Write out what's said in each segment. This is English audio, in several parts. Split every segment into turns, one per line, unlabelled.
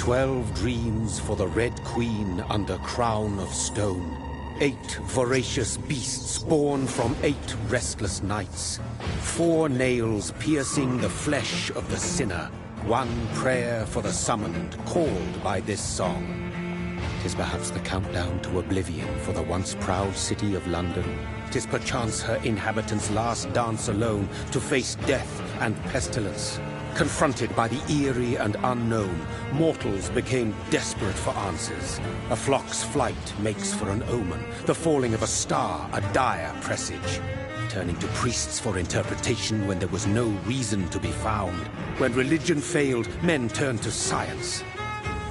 12 dreams for the Red Queen under crown of stone. 8 voracious beasts born from 8 restless nights. 4 nails piercing the flesh of the sinner. 1 prayer for the summoned, called by this song. 'Tis perhaps the countdown to oblivion for the once proud city of London. 'Tis perchance her inhabitants' last dance alone to face death and pestilence. Confronted by the eerie and unknown, mortals became desperate for answers. A flock's flight makes for an omen, the falling of a star a dire presage. Turning to priests for interpretation when there was no reason to be found. When religion failed, men turned to science.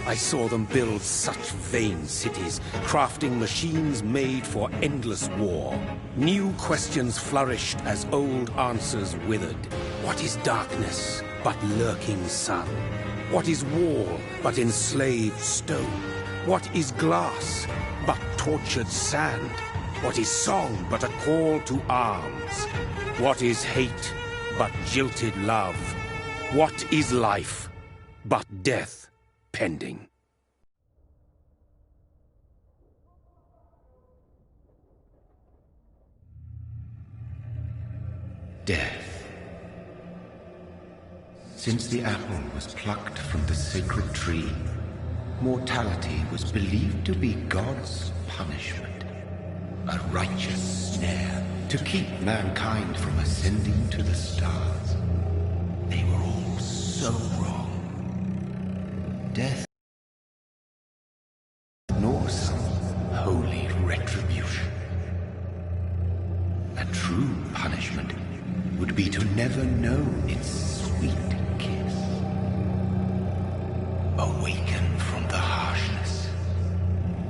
I saw them build such vain cities, crafting machines made for endless war. New questions flourished as old answers withered. What is darkness but lurking sun? What is wall but enslaved stone? What is glass but tortured sand? What is song but a call to arms? What is hate but jilted love? What is life but death pending?
Death. Since the apple was plucked from the sacred tree, mortality was believed to be God's punishment. A righteous snare to keep mankind from ascending to the stars. They were all so wrong. Death nor some holy retribution. A true punishment would be to never know its sweet kiss. Awaken from the harshness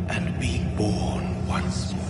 and be born once more.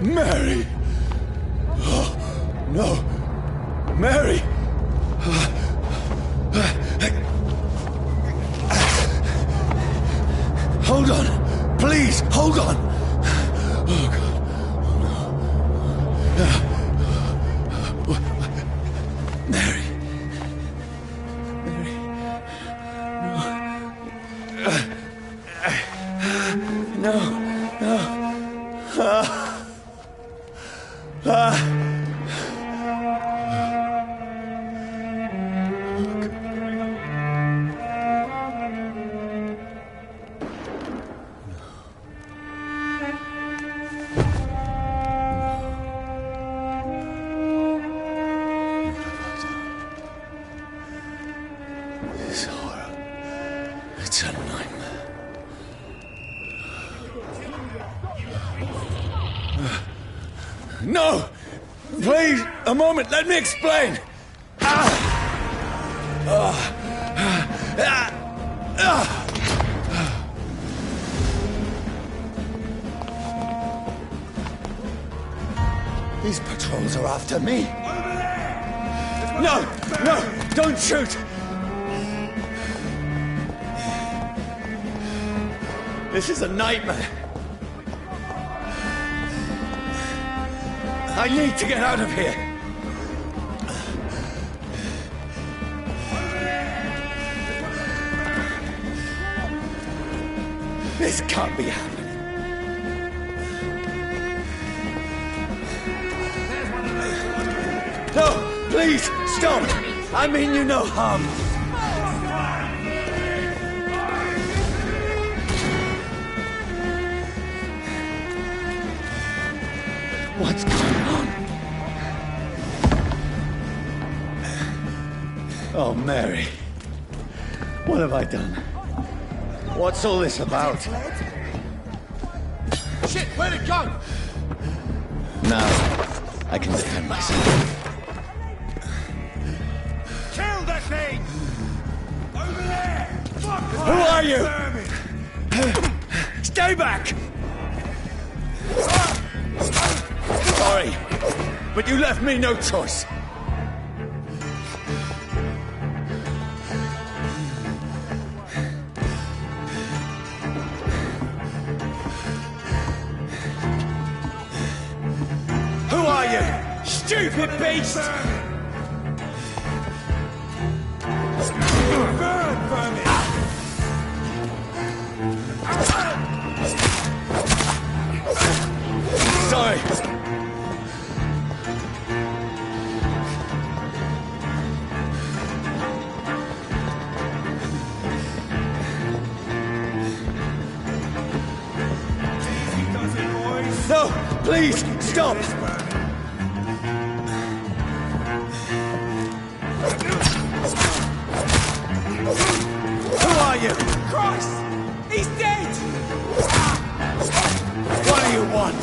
Mary! Oh, no! Mary! Hold on! Please, hold on! Oh, God. Oh, no. Mary. Mary. No. No. No. It's a nightmare. No! Please, a moment, let me explain! These patrols are after me. No! No! Don't shoot! This is a nightmare. I need to get out of here. This can't be happening. No, please, stop! I mean you no harm. What's going on? Oh, Mary. What have I done? What's all this about? Shit, where'd it go? Now, I can defend myself.
Kill that thing! Over there! Fuck!
Who are you? Stay back! Sorry, but you left me no choice. Who are you, stupid beast?
Burn, Vermin!
Sorry. No, please, stop! Who are you?
Christ! He's dead!
What do you want?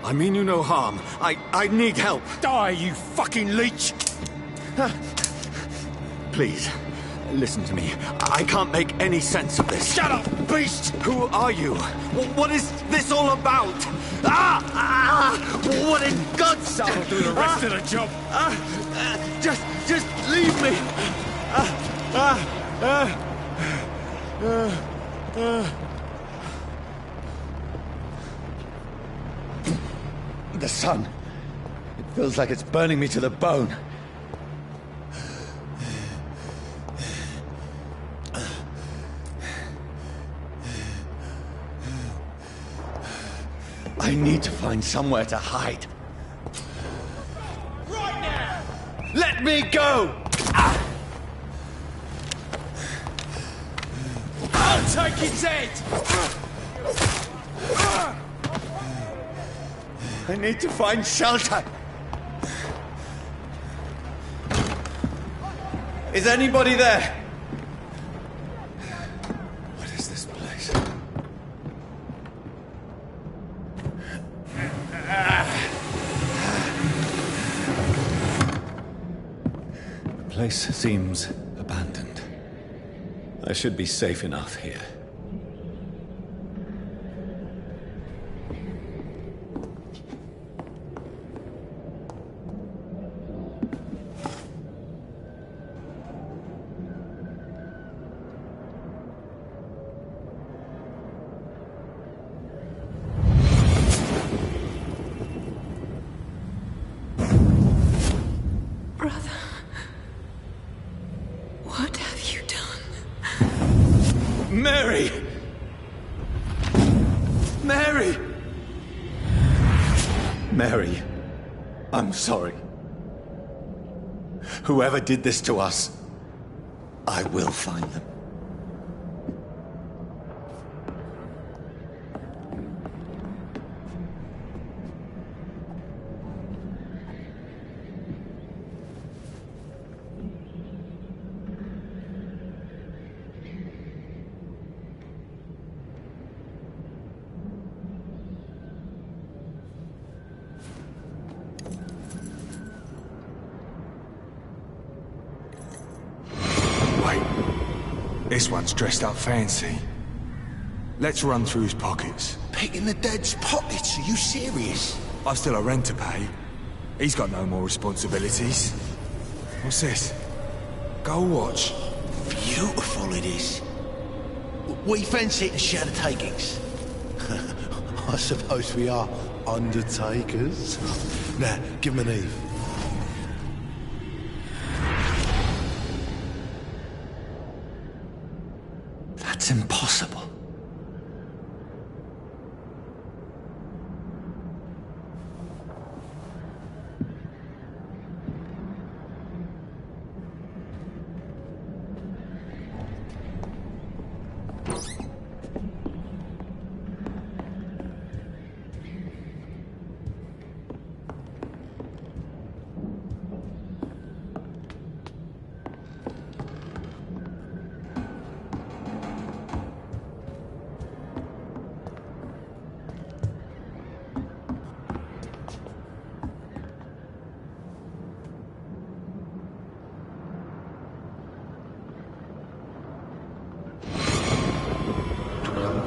I mean you no harm. I need help.
Die, you fucking leech!
Please, listen to me. I can't make any sense of this.
Shut up, beast!
Who are you? What is this all about? What in God's...
I'll do the rest of the job.
Just leave me. The sun. It feels like it's burning me to the bone. I need to find somewhere to hide.
Right now!
Let me go!
I'll take his head!
I need to find shelter. Is anybody there? What is this place? The place seems abandoned. I should be safe enough here.
Brother, what have you done?
Mary! Mary! Mary, I'm sorry. Whoever did this to us, I will find them.
This one's dressed up fancy. Let's run through his pockets.
Picking the dead's pockets? Are you serious?
I've still a rent to pay. He's got no more responsibilities. What's this? Gold watch.
Beautiful it is. We fancy it to share the takings. I suppose we are undertakers. Now, give him an Eve.
That's impossible.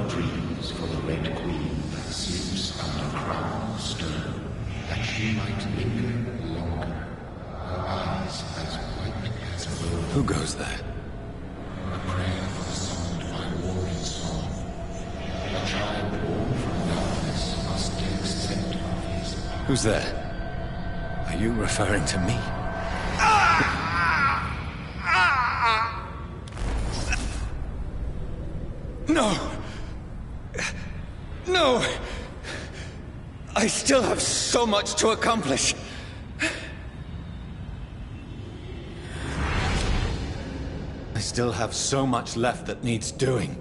Dreams for the Red Queen that sleeps under crown of stone, that she might linger longer, her eyes as white as gold.
Who goes there?
A prayer for the summoned by warring song. A child born from darkness must accept of his power.
Who's there? Are you referring to me? No! No! I still have so much to accomplish. I still have so much left that needs doing.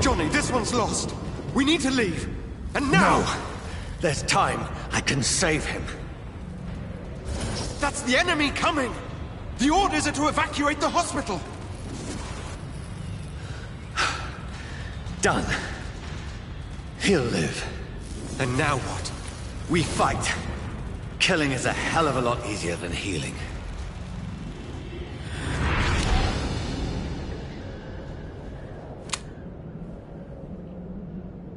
Johnny, this one's lost. We need to leave. And now!
No! There's time. I can save him.
That's the enemy coming! The orders are to evacuate the hospital!
Done. He'll live.
And now what?
We fight. Killing is a hell of a lot easier than healing.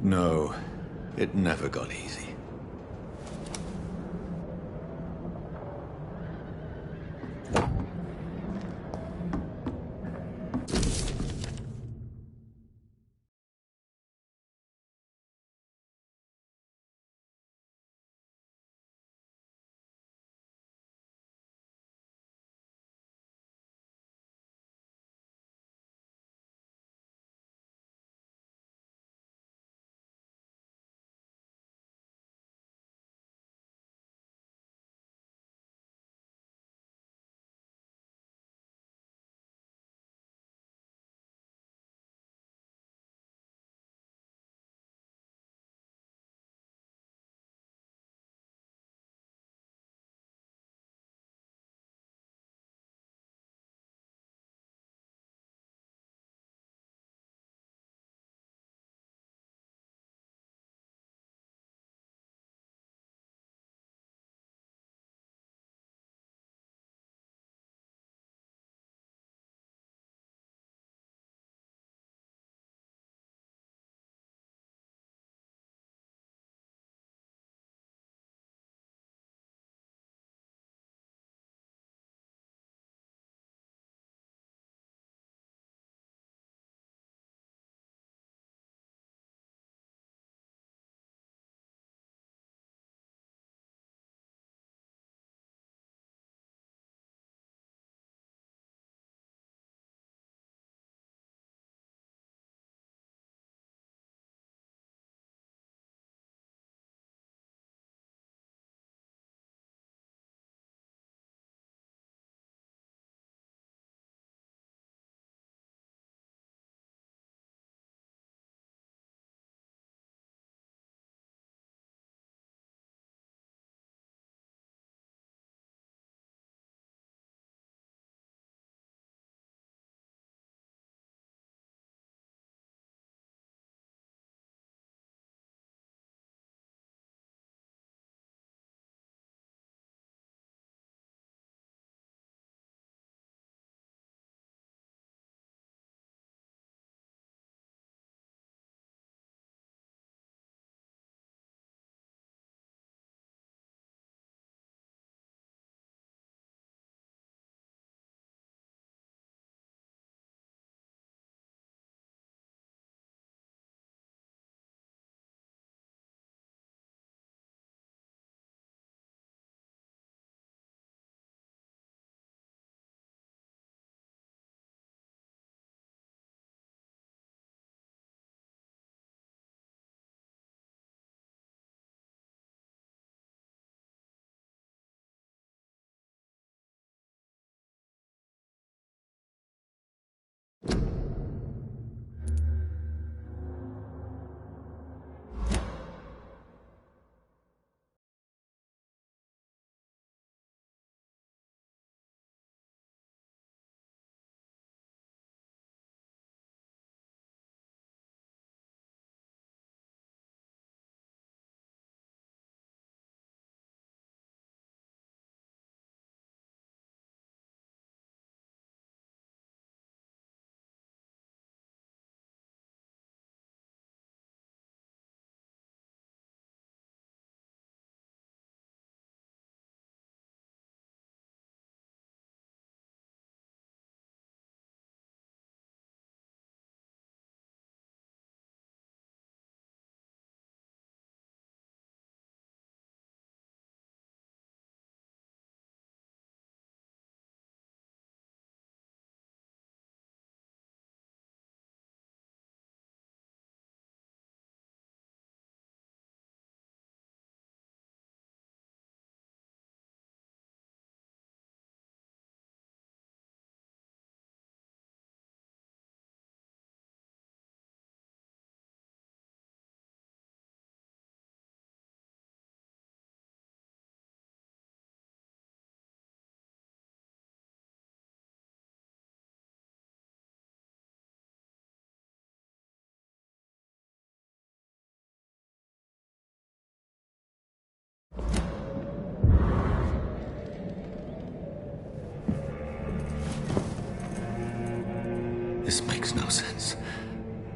No, it never got easy.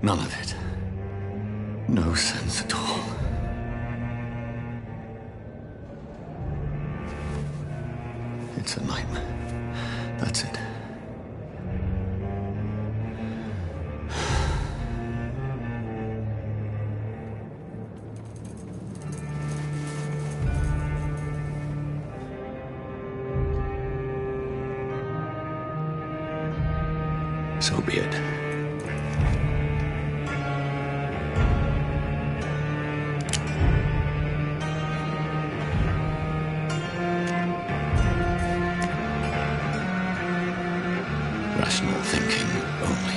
None of it. No sense at all. It's a nightmare. That's it. So be it. Rational thinking only.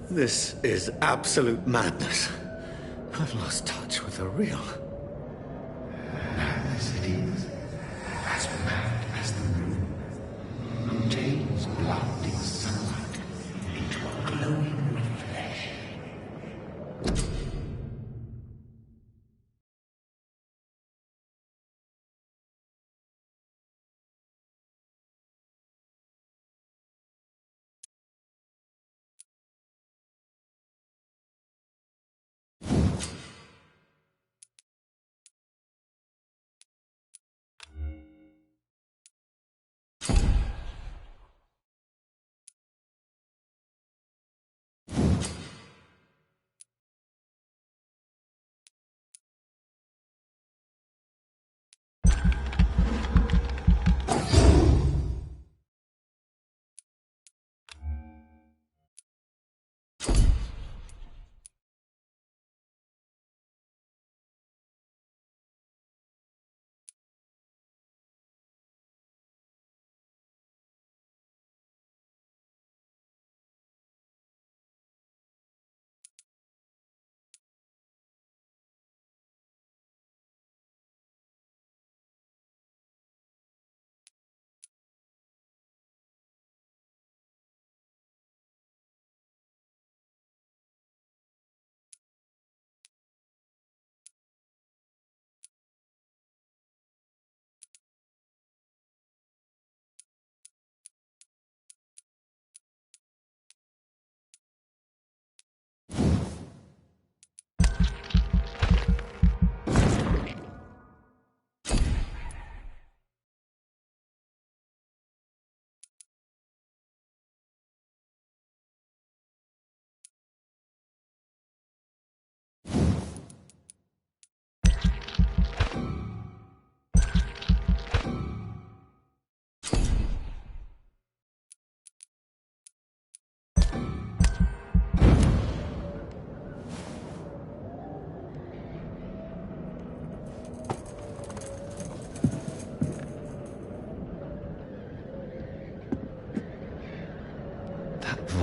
This is absolute madness. I've lost touch with the real.
Madness it is, as mad as the moon, who turns blinding sunlight into a glowing reflection.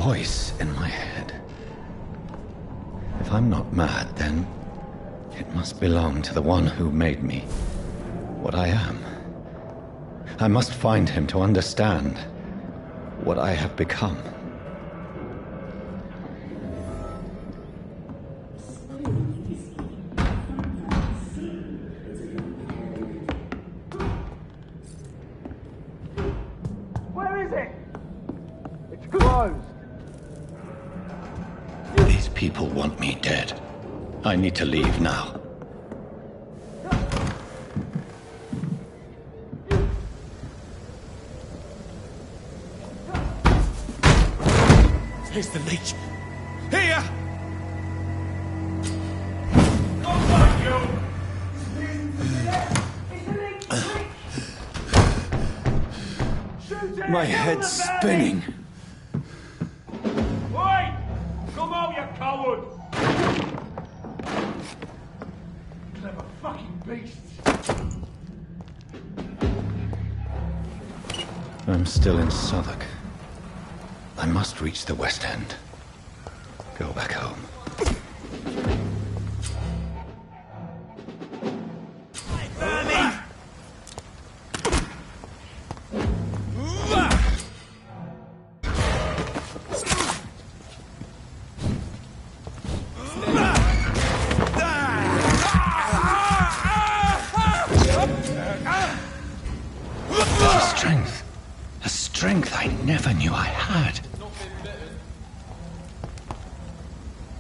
Voice in my head. If I'm not mad, then it must belong to the one who made me what I am. I must find him to understand what I have become.
Where is it? It's closed.
These people want me dead. I need to leave now.
Here's the leech. Here!
My head's spinning.
Wait! Come out, you coward! Clever fucking beasts!
I'm still in Southwark. I must reach the West End. Go back home. A strength I never knew I had.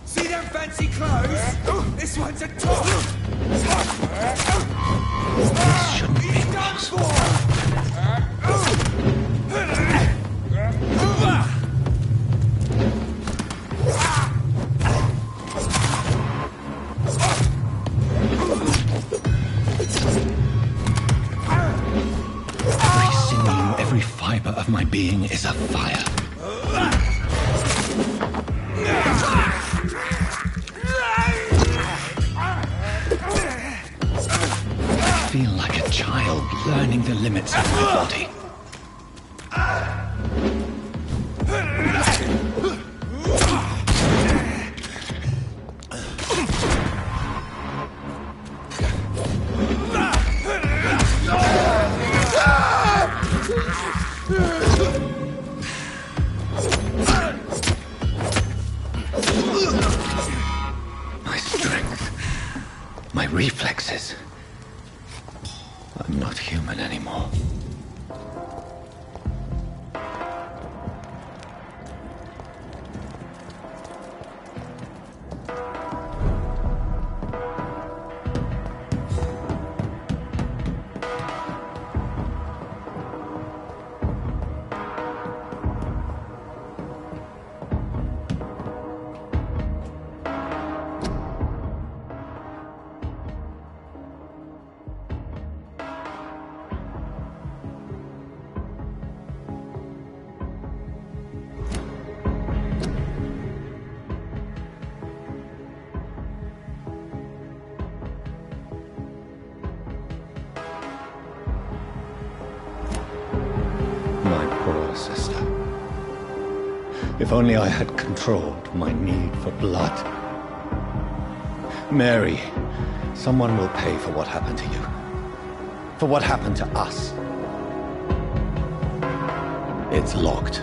See them fancy clothes? This one's a top!
This shouldn't be possible. Every sinew, every fiber of my being is afire. I feel like a child learning the limits of my body. My strength, my reflexes. I'm not human anymore. My poor sister. If only I had controlled my need for blood. Mary, someone will pay for what happened to you. For what happened to us. It's locked.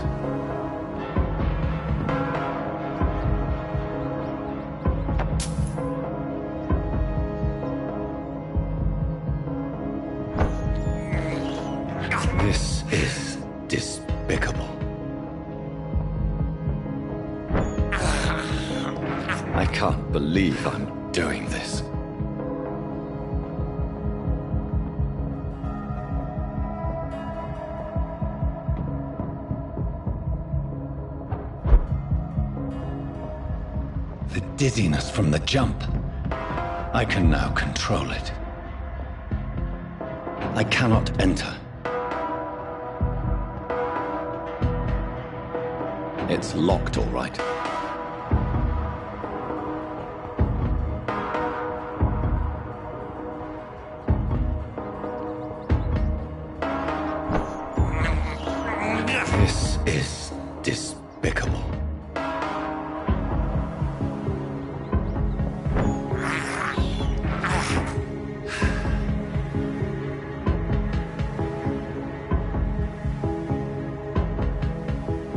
This is despicable. I can't believe I'm doing this. The dizziness from the jump. I can now control it. I cannot enter. It's locked, all right. This is despicable.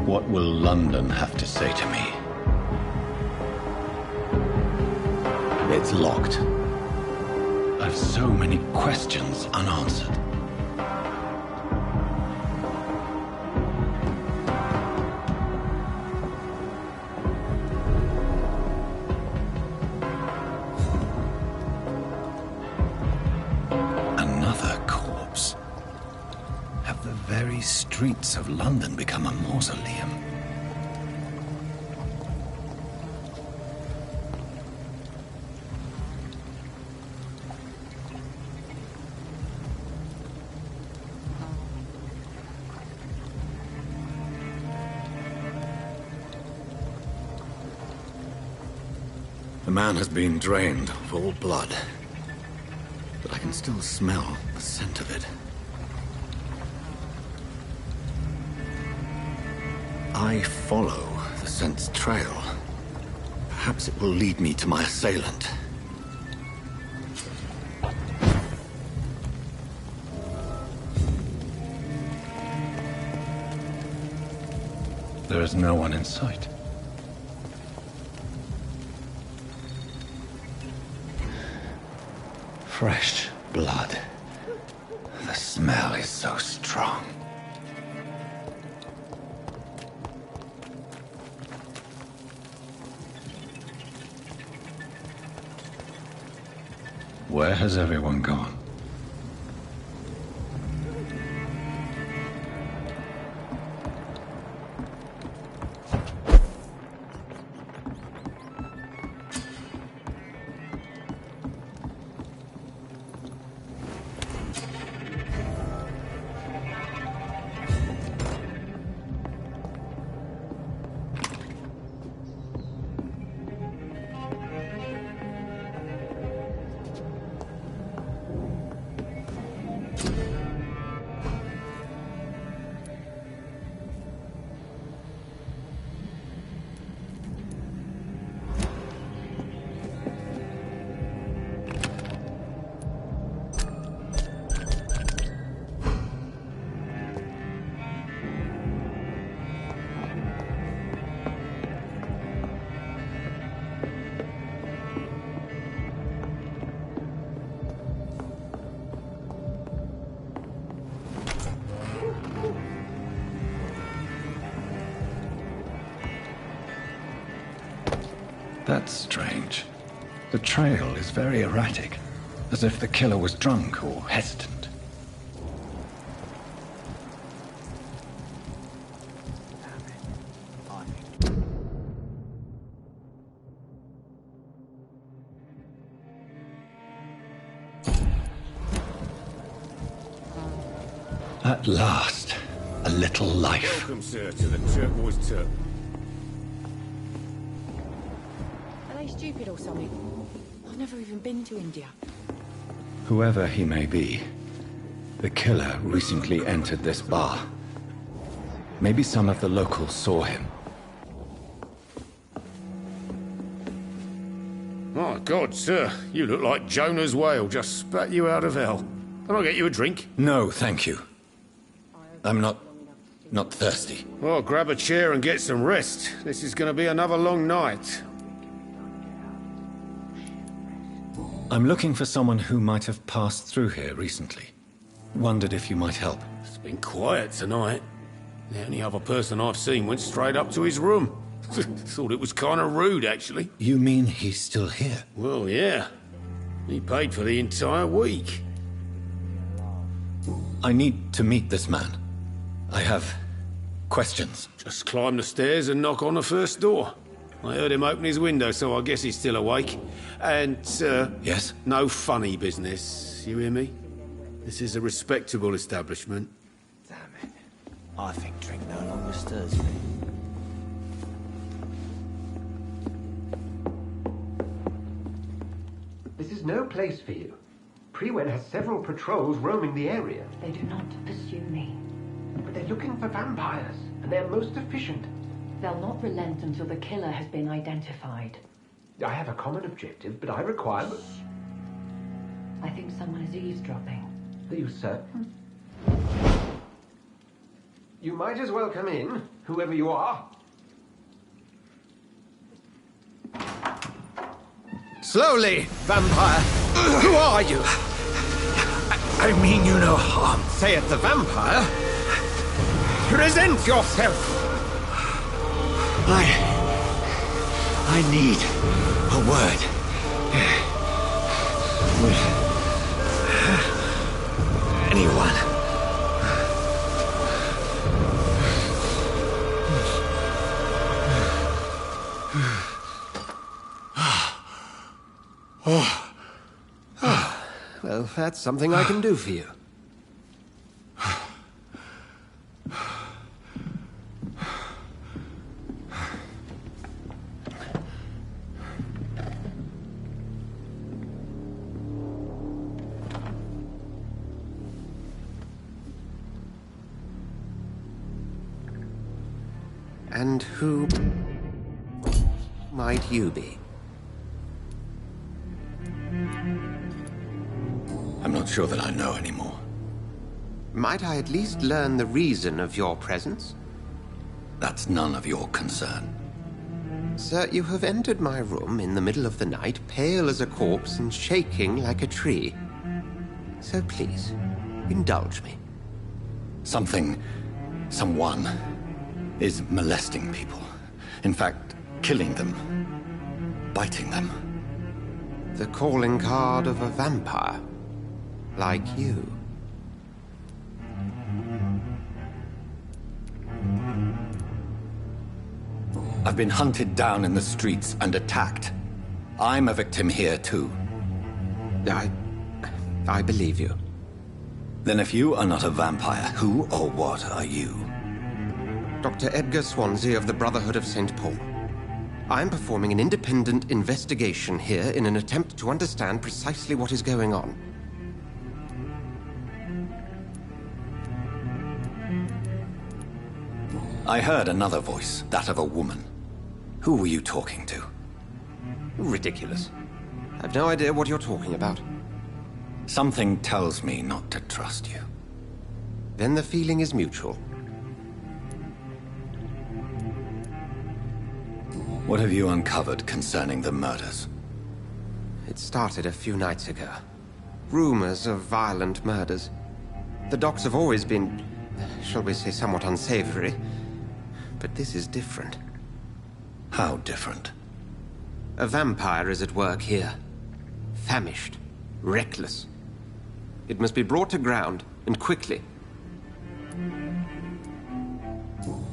What will London have to say to me? It's locked. I've so many questions unanswered. Another corpse. Have the very streets of London become a mausoleum? man has been drained of all blood, but I can still smell the scent of it. I follow the scent's trail. Perhaps it will lead me to my assailant. There is no one in sight. Fresh blood. The smell is so strong. Where has everyone gone? That's strange. The trail is very erratic, as if the killer was drunk or hesitant. At last, a little life.
Welcome, sir, to the Turquoise Turk.
Are they stupid or something? I've never even been to India.
Whoever he may be, the killer recently entered this bar. Maybe some of the locals saw him.
My God, sir, you look like Jonah's whale just spat you out of hell. Can I get you a drink?
No, thank you. I'm not thirsty.
Well, grab a chair and get some rest. This is going to be another long night.
I'm looking for someone who might have passed through here recently. Wondered if you might help.
It's been quiet tonight. The only other person I've seen went straight up to his room. Thought it was kind of rude, actually.
You mean he's still here?
Well, yeah. He paid for the entire week.
I need to meet this man. I have questions.
Just climb the stairs and knock on the first door. I heard him open his window, so I guess he's still awake. And,
Yes?
no funny business. You hear me? This is a respectable establishment.
Damn it. I think drink no longer stirs me.
This is no place for you. Prewen has several patrols roaming the area.
They do not pursue me.
But they're looking for vampires, and they're most efficient.
They'll not relent until the killer has been identified.
I have a common objective, but I require...
I think someone is eavesdropping.
Are you certain? You might as well come in, whoever you are.
Slowly, vampire! Who are you? I mean you no harm. Say it, the vampire. Present yourself! I need a word. With anyone.
Well, that's something I can do for you.
And who might you be?
I'm not sure that I know anymore.
Might I at least learn the reason of your presence?
That's none of your concern.
Sir, you have entered my room in the middle of the night, pale as a corpse and shaking like a tree. So please, indulge me.
Someone is molesting people. In fact, killing them. Biting them.
The calling card of a vampire. Like you.
I've been hunted down in the streets and attacked. I'm a victim here, too.
I believe you.
Then if you are not a vampire, who or what are you?
Dr. Edgar Swansea of the Brotherhood of St. Paul. I'm performing an independent investigation here in an attempt to understand precisely what is going on.
I heard another voice, that of a woman. Who were you talking to?
Ridiculous. I've no idea what you're talking about.
Something tells me not to trust you.
Then the feeling is mutual.
What have you uncovered concerning the murders?
It started a few nights ago. Rumors of violent murders. The docks have always been, shall we say, somewhat unsavory. But this is different.
How different?
A vampire is at work here. Famished. Reckless. It must be brought to ground, and quickly.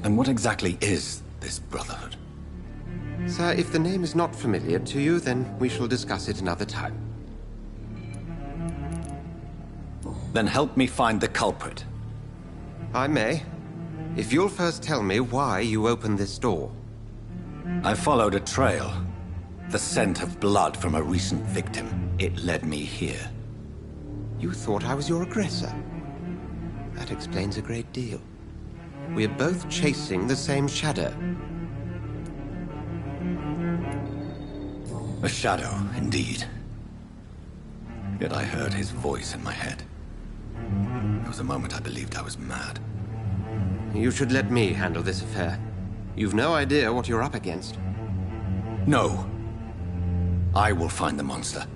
And what exactly is this Brotherhood?
Sir, if the name is not familiar to you, then we shall discuss it another time.
Then help me find the culprit.
I may. If you'll first tell me why you opened this door.
I followed a trail. The scent of blood from a recent victim. It led me here.
You thought I was your aggressor. That explains a great deal. We're both chasing the same shadow.
A shadow, indeed. Yet I heard his voice in my head. There was a moment I believed I was mad.
You should let me handle this affair. You've no idea what you're up against.
No. I will find the monster.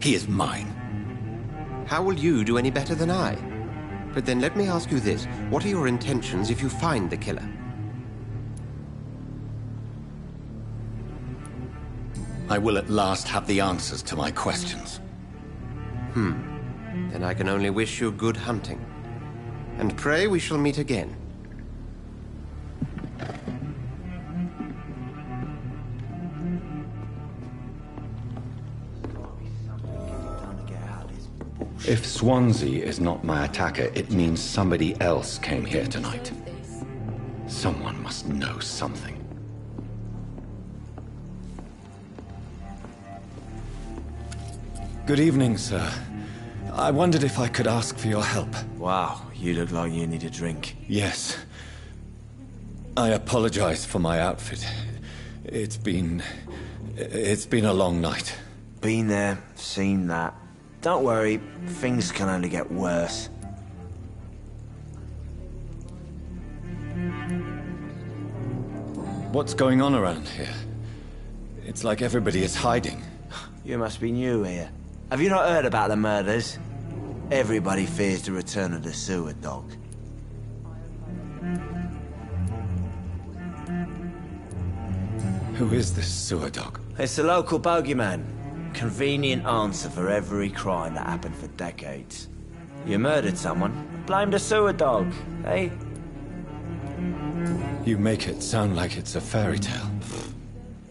He is mine.
How will you do any better than I? But then let me ask you this. What are your intentions if you find the killer?
I will at last have the answers to my questions.
Then I can only wish you good hunting. And pray we shall meet again.
If Swansea is not my attacker, it means somebody else came here tonight. Someone must know something. Good evening, sir. I wondered if I could ask for your help.
Wow, you look like you need a drink.
Yes. I apologize for my outfit. It's been a long night.
Been there, seen that. Don't worry, things can only get worse.
What's going on around here? It's like everybody is hiding.
You must be new here. Have you not heard about the murders? Everybody fears the return of the sewer dog.
Who is this sewer dog?
It's the local bogeyman. Convenient answer for every crime that happened for decades. You murdered someone, blame the sewer dog, eh?
You make it sound like it's a fairy tale.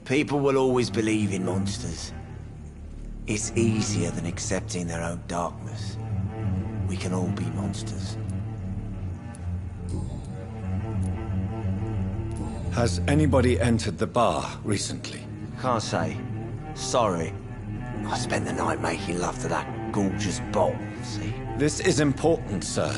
People will always believe in monsters. It's easier than accepting their own darkness. We can all be monsters.
Has anybody entered the bar recently?
Can't say. Sorry. I spent the night making love to that gorgeous bowl, see?
This is important, sir.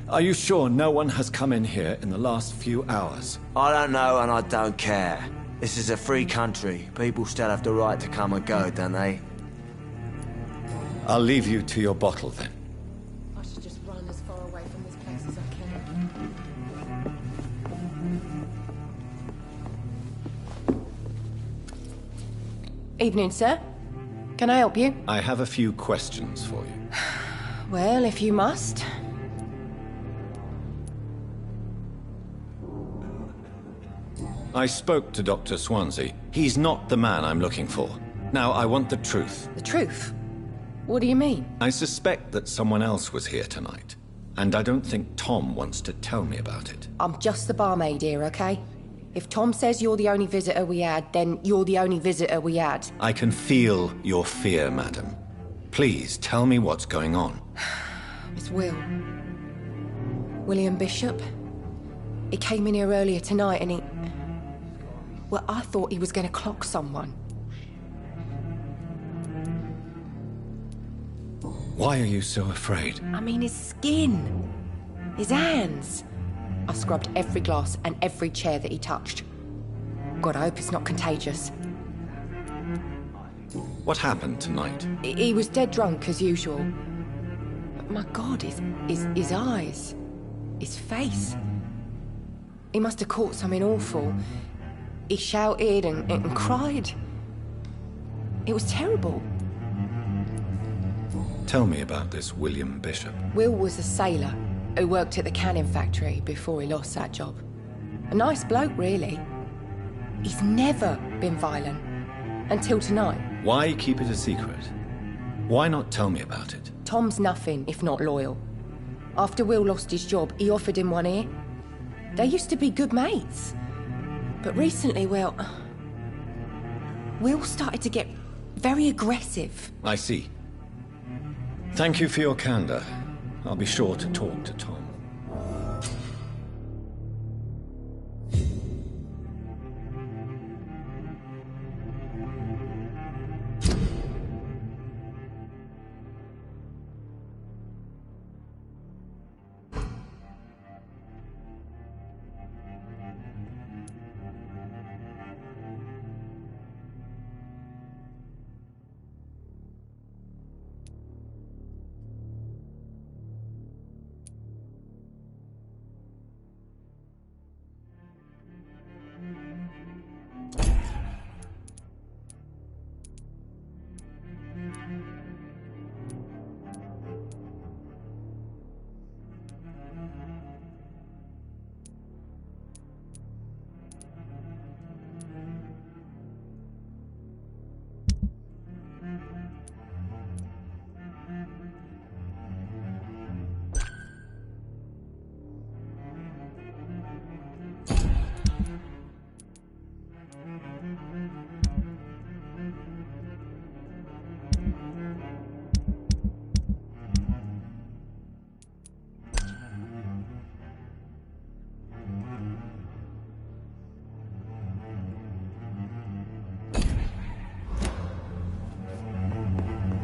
Are you sure no one has come in here in the last few hours?
I don't know and I don't care. This is a free country. People still have the right to come and go, don't they?
I'll leave you to your bottle then.
I should just run as far away from this place as I can. Evening, sir. Can I help you?
I have a few questions for you.
Well, if you must.
I spoke to Dr. Swansea. He's not the man I'm looking for. Now, I want the truth.
The truth? What do you mean?
I suspect that someone else was here tonight, and I don't think Tom wants to tell me about it.
I'm just the barmaid here, okay? If Tom says you're the only visitor we had, then you're the only visitor we had.
I can feel your fear, madam. Please, tell me what's going on.
It's William Bishop. He came in here earlier tonight and he... Well, I thought he was going to clock someone.
Why are you so afraid?
I mean, his skin. His hands. I scrubbed every glass and every chair that he touched. God, I hope it's not contagious.
What happened tonight?
He was dead drunk, as usual. But my God, his eyes. His face. He must have caught something awful. He shouted and cried. It was terrible.
Tell me about this William Bishop.
Will was a sailor who worked at the canning factory before he lost that job. A nice bloke, really. He's never been violent. Until tonight.
Why keep it a secret? Why not tell me about it?
Tom's nothing if not loyal. After Will lost his job, he offered him one ear. They used to be good mates. But recently, well... Will started to get very aggressive.
I see. Thank you for your candor. I'll be sure to talk to Tom.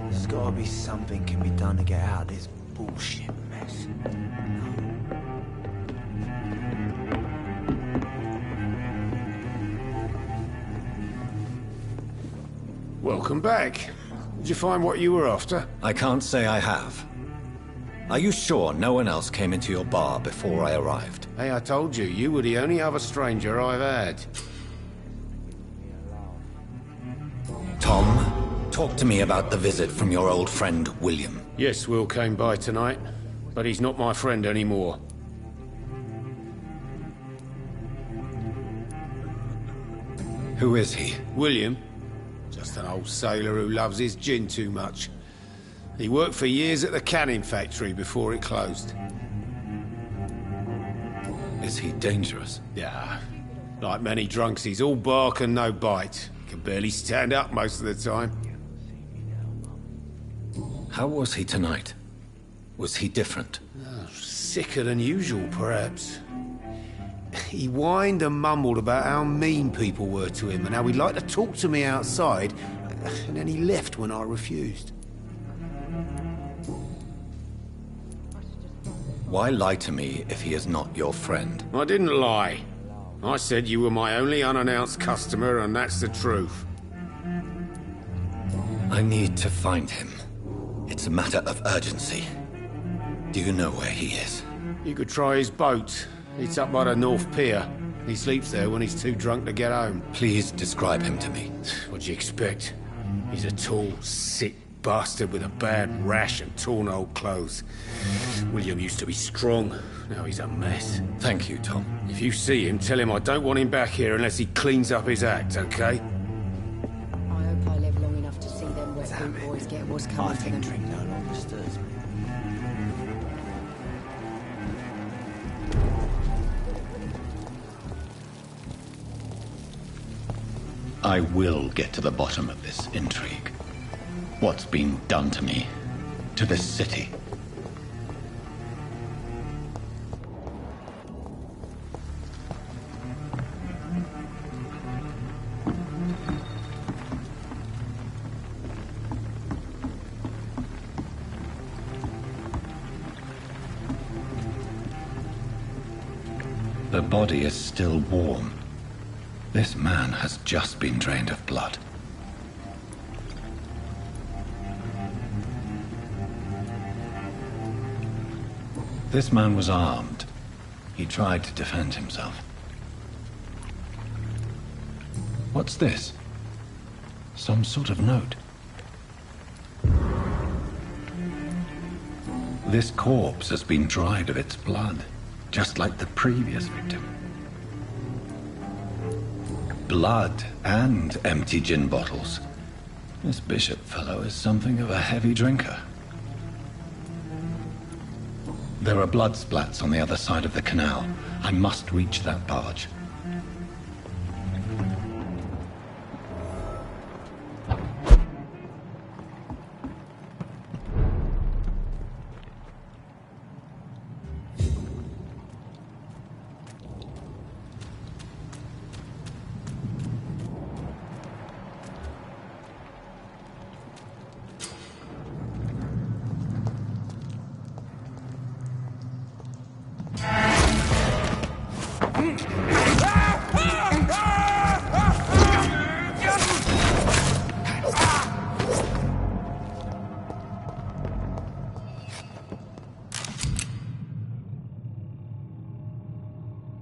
There's gotta be something can be done to get out of this bullshit mess.
Welcome back. Did you find what you were after?
I can't say I have. Are you sure no one else came into your bar before I arrived?
Hey, I told you, you were the only other stranger I've had.
Tom, talk to me about the visit from your old friend, William.
Yes, Will came by tonight, but he's not my friend anymore.
Who is he?
William. Just an old sailor who loves his gin too much. He worked for years at the canning factory before it closed.
Is he dangerous?
Yeah. Like many drunks, he's all bark and no bite. Can barely stand up most of the time.
How was he tonight? Was he different?
Sicker than usual, perhaps. He whined and mumbled about how mean people were to him and how he'd like to talk to me outside, and then he left when I refused.
Why lie to me if he is not your friend?
I didn't lie. I said you were my only unannounced customer, and that's the truth.
I need to find him. It's a matter of urgency. Do you know where he is?
You could try his boat. It's up by the North Pier. He sleeps there when he's too drunk to get home.
Please describe him to me.
What'd you expect? He's a tall, sick bastard with a bad rash and torn old clothes. William used to be strong. Now he's a mess.
Thank you, Tom.
If you see him, tell him I don't want him back here unless he cleans up his act, okay?
I hope I live long enough to see them wet boot boys get what's coming to them.
Drink no longer stirs me.
I will get to the bottom of this intrigue. What's been done to me? To this city? The body is still warm. This man has just been drained of blood. This man was armed. He tried to defend himself. What's this? Some sort of note. This corpse has been dried of its blood, just like the previous victim. Blood and empty gin bottles. This Bishop fellow is something of a heavy drinker. There are blood splats on the other side of the canal. I must reach that barge.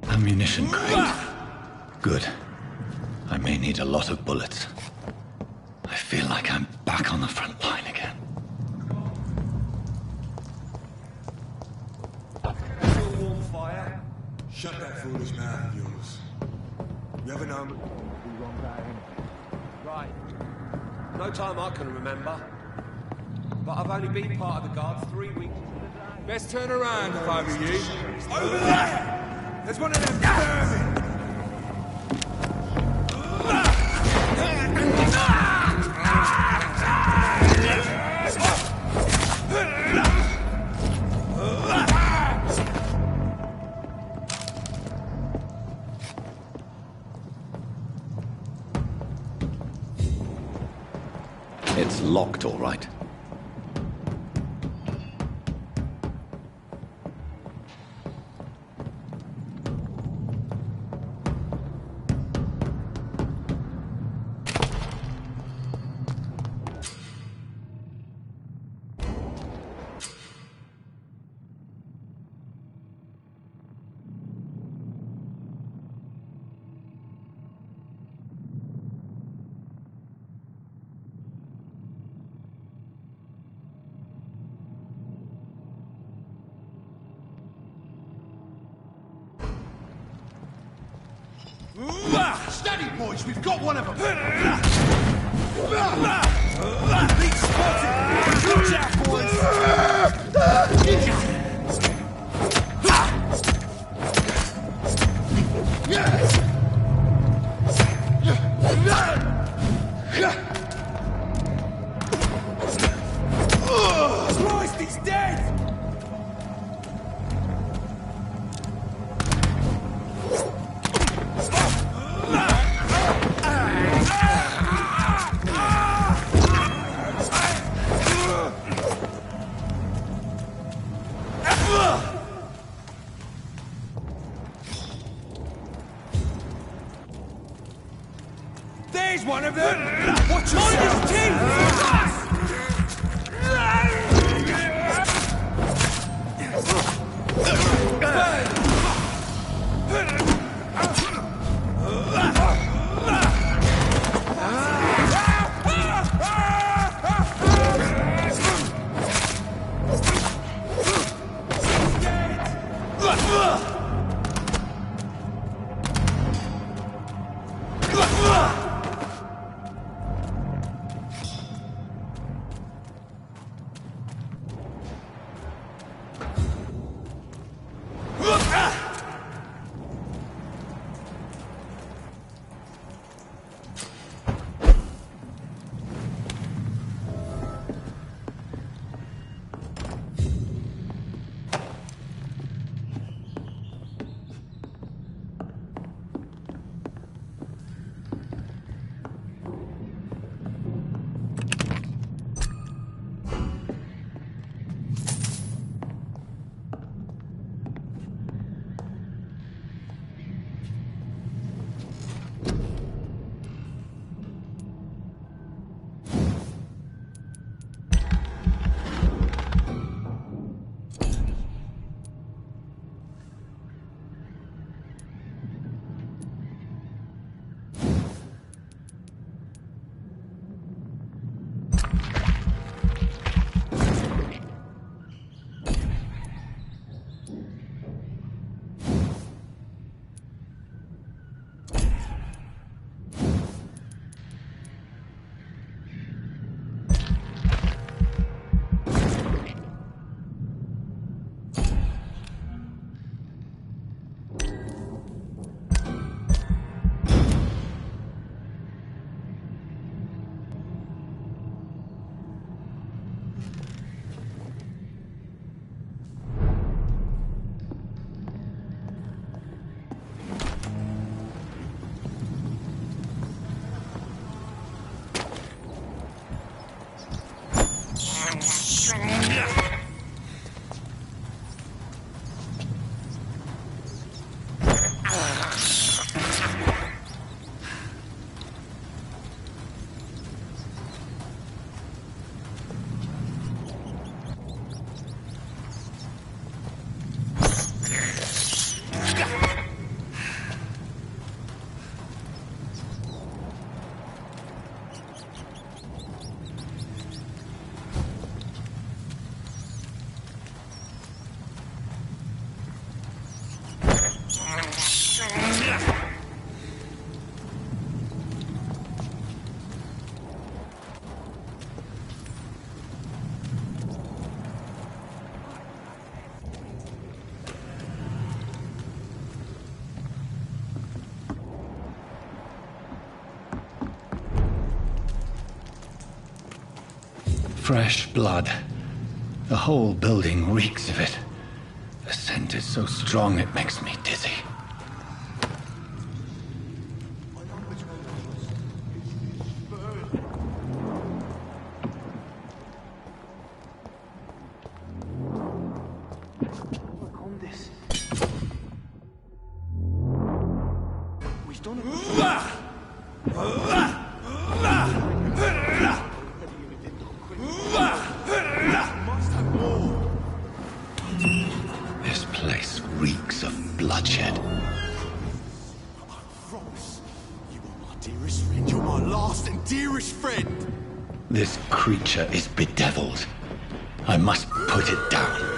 Ammunition crate. Good. I may need a lot of bullets. I feel like I'm back on the front line again.
Warm fire. Shut that foolish mouth of yours. You ever known?
Right. No time I can remember. But I've only been part of the guard 3 weeks.
Best turn around if I were you. Over there! There's one of them vermin!
It's locked, all right.
Steady, boys, we've got one of them! Beat spotted! Watch out,
Christ, he's dead!
There's one of them! Watch your teeth!
Fresh blood. The whole building reeks of it. The scent is so strong it makes me dizzy. This place reeks of bloodshed.
I promise, you are my dearest friend. You're my last and dearest friend.
This creature is bedeviled. I must put it down.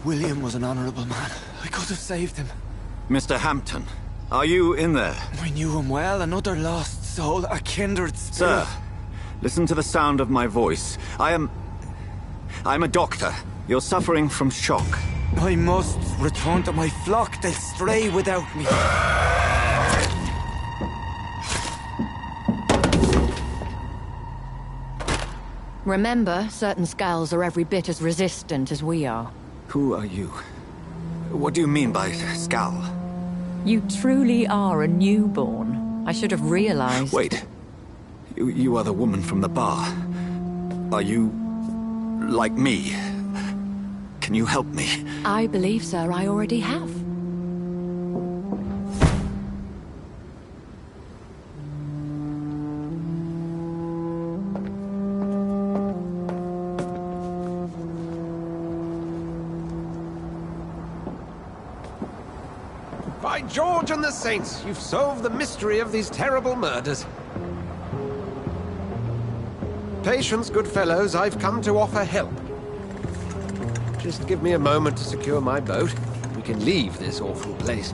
William was an honorable man. I could have saved him.
Mr. Hampton, are you in there?
I knew him well, another lost soul, a kindred spirit.
Sir, listen to the sound of my voice. I'm a doctor. You're suffering from shock.
I must return to my flock. They'll stray without me.
Remember, certain skulls are every bit as resistant as we are.
Who are you? What do you mean by skull?
You truly are a newborn. I should have realized.
Wait. You are the woman from the bar. Are you... like me? Can you help me?
I believe, sir, I already have.
By George and the Saints, you've solved the mystery of these terrible murders. Patience, good fellows, I've come to offer help. Just give me a moment to secure my boat. We can leave this awful place.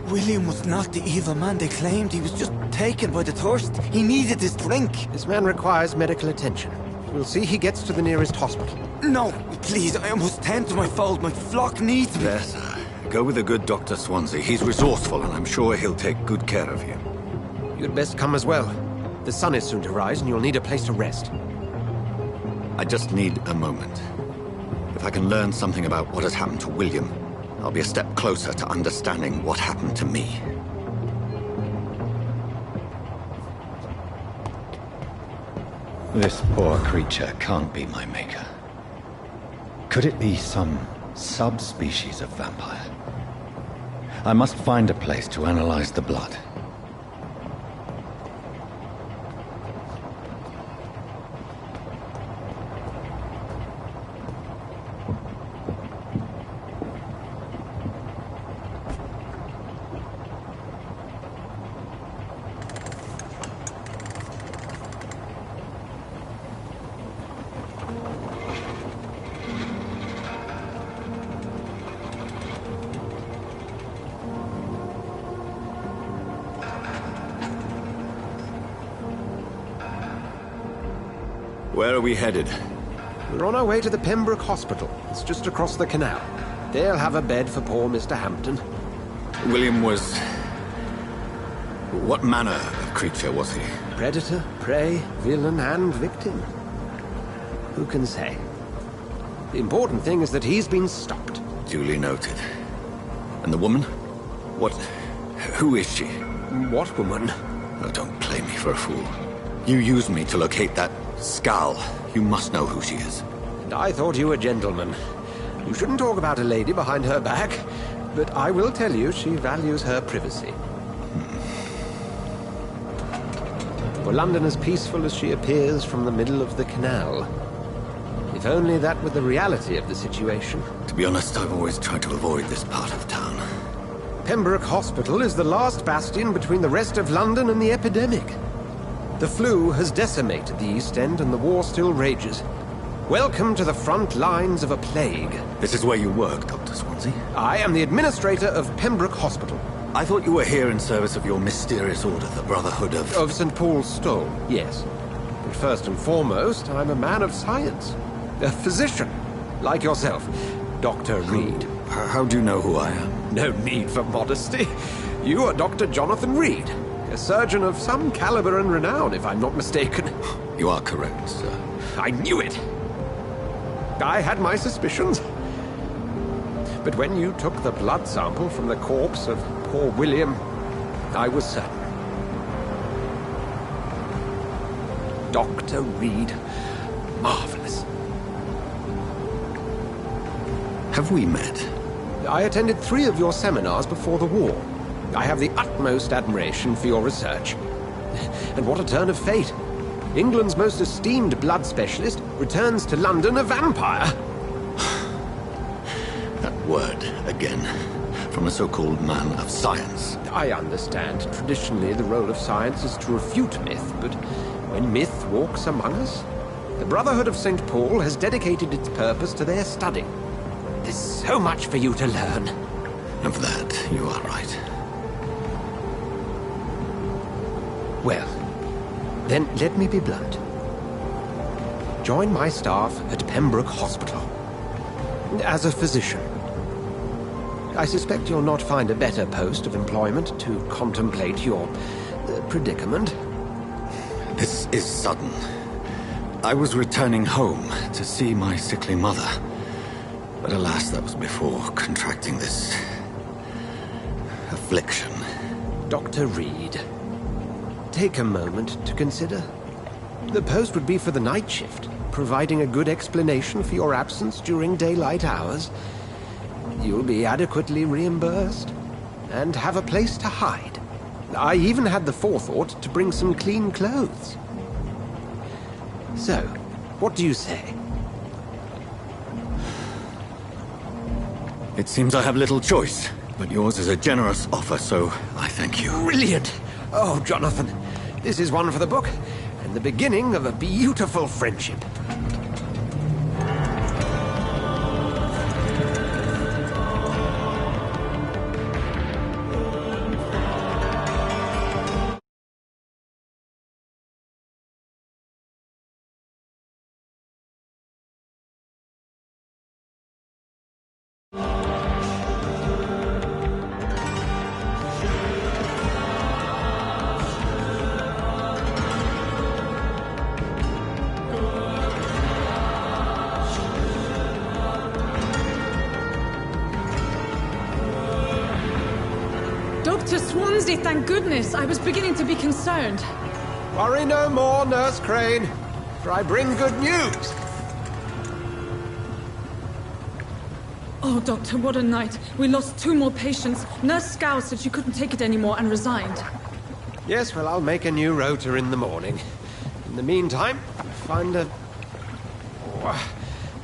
William was not the evil man they claimed. He was just taken by the thirst. He needed his drink.
This man requires medical attention. We'll see he gets to the nearest hospital.
No, please, I must tend to my fold. My flock needs me.
There, sir. Go with the good Dr. Swansea. He's resourceful, and I'm sure he'll take good care of you.
You'd best come as well. The sun is soon to rise, and you'll need a place to rest.
I just need a moment. If I can learn something about what has happened to William, I'll be a step closer to understanding what happened to me.
This poor creature can't be my maker. Could it be some subspecies of vampire? I must find a place to analyze the blood.
Where are we headed?
We're on our way to the Pembroke Hospital. It's just across the canal. They'll have a bed for poor Mr. Hampton.
William was... what manner of creature was he?
Predator, prey, villain, and victim. Who can say? The important thing is that he's been stopped.
Duly noted. And the woman? What... who is she?
What woman?
Oh, don't play me for a fool. You used me to locate that skull. You must know who she is.
And I thought you a gentleman. You shouldn't talk about a lady behind her back, but I will tell you she values her privacy. For London as peaceful as she appears from the middle of the canal. If only that were the reality of the situation.
To be honest, I've always tried to avoid this part of town.
Pembroke Hospital is the last bastion between the rest of London and the epidemic. The flu has decimated the East End and the war still rages. Welcome to the front lines of a plague.
This is where you work, Dr. Swansea?
I am the administrator of Pembroke Hospital.
I thought you were here in service of your mysterious order, the Brotherhood of...
Of St. Paul's Stole, yes. But first and foremost, I'm a man of science. A physician, like yourself, Dr. Reed.
How do you know who I am?
No need for modesty. You are Dr. Jonathan Reed. A surgeon of some caliber and renown, if I'm not mistaken.
You are correct, sir.
I knew it! I had my suspicions. But when you took the blood sample from the corpse of poor William, I was certain. Dr. Reed. Marvelous.
Have we met?
I attended 3 of your seminars before the war. I have the utmost admiration for your research. And what a turn of fate. England's most esteemed blood specialist returns to London a vampire.
That word, again, from a so-called man of science.
I understand. Traditionally, the role of science is to refute myth, but when myth walks among us, The Brotherhood of St. Paul has dedicated its purpose to their study. There's so much for you to learn.
Of that, you are right.
Well, then let me be blunt. Join my staff at Pembroke Hospital. As a physician. I suspect you'll not find a better post of employment to contemplate your predicament.
This is sudden. I was returning home to see my sickly mother. But alas, that was before contracting this affliction.
Dr. Reed, take a moment to consider. The post would be for the night shift, providing a good explanation for your absence during daylight hours. You'll be adequately reimbursed, and have a place to hide. I even had the forethought to bring some clean clothes. So, what do you say?
It seems I have little choice, but yours is a generous offer, so I thank you.
Brilliant! Oh, Jonathan, this is one for the book, and the beginning of a beautiful friendship.
Dr. Swansea, thank goodness. I was beginning to be concerned.
Worry no more, Nurse Crane, for I bring good news.
Oh, Doctor, what a night. We lost 2 more patients. Nurse Scow said she couldn't take it anymore and resigned.
Yes, well, I'll make a new rota in the morning. In the meantime, find a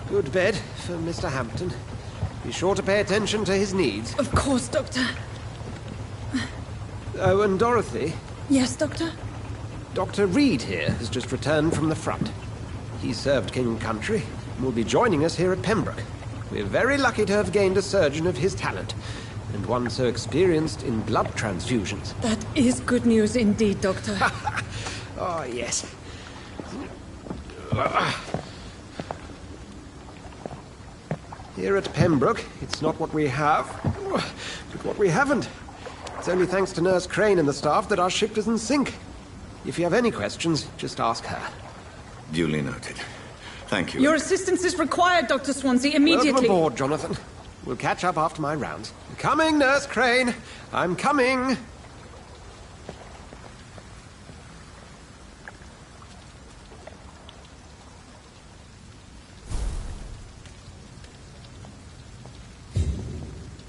good bed for Mr. Hampton. Be sure to pay attention to his needs.
Of course, Doctor.
Oh, and Dorothy?
Yes, Doctor?
Dr. Reed here has just returned from the front. He served King and Country and will be joining us here at Pembroke. We're very lucky to have gained a surgeon of his talent, and one so experienced in blood transfusions.
That is good news indeed, Doctor.
Oh, yes. Here at Pembroke, it's not what we have, but what we haven't. It's only thanks to Nurse Crane and the staff that our ship doesn't sink. If you have any questions, just ask her.
Duly noted. Thank you.
Your assistance is required, Dr. Swansea, immediately.
Welcome aboard, Jonathan. We'll catch up after my rounds. Coming, Nurse Crane. I'm coming.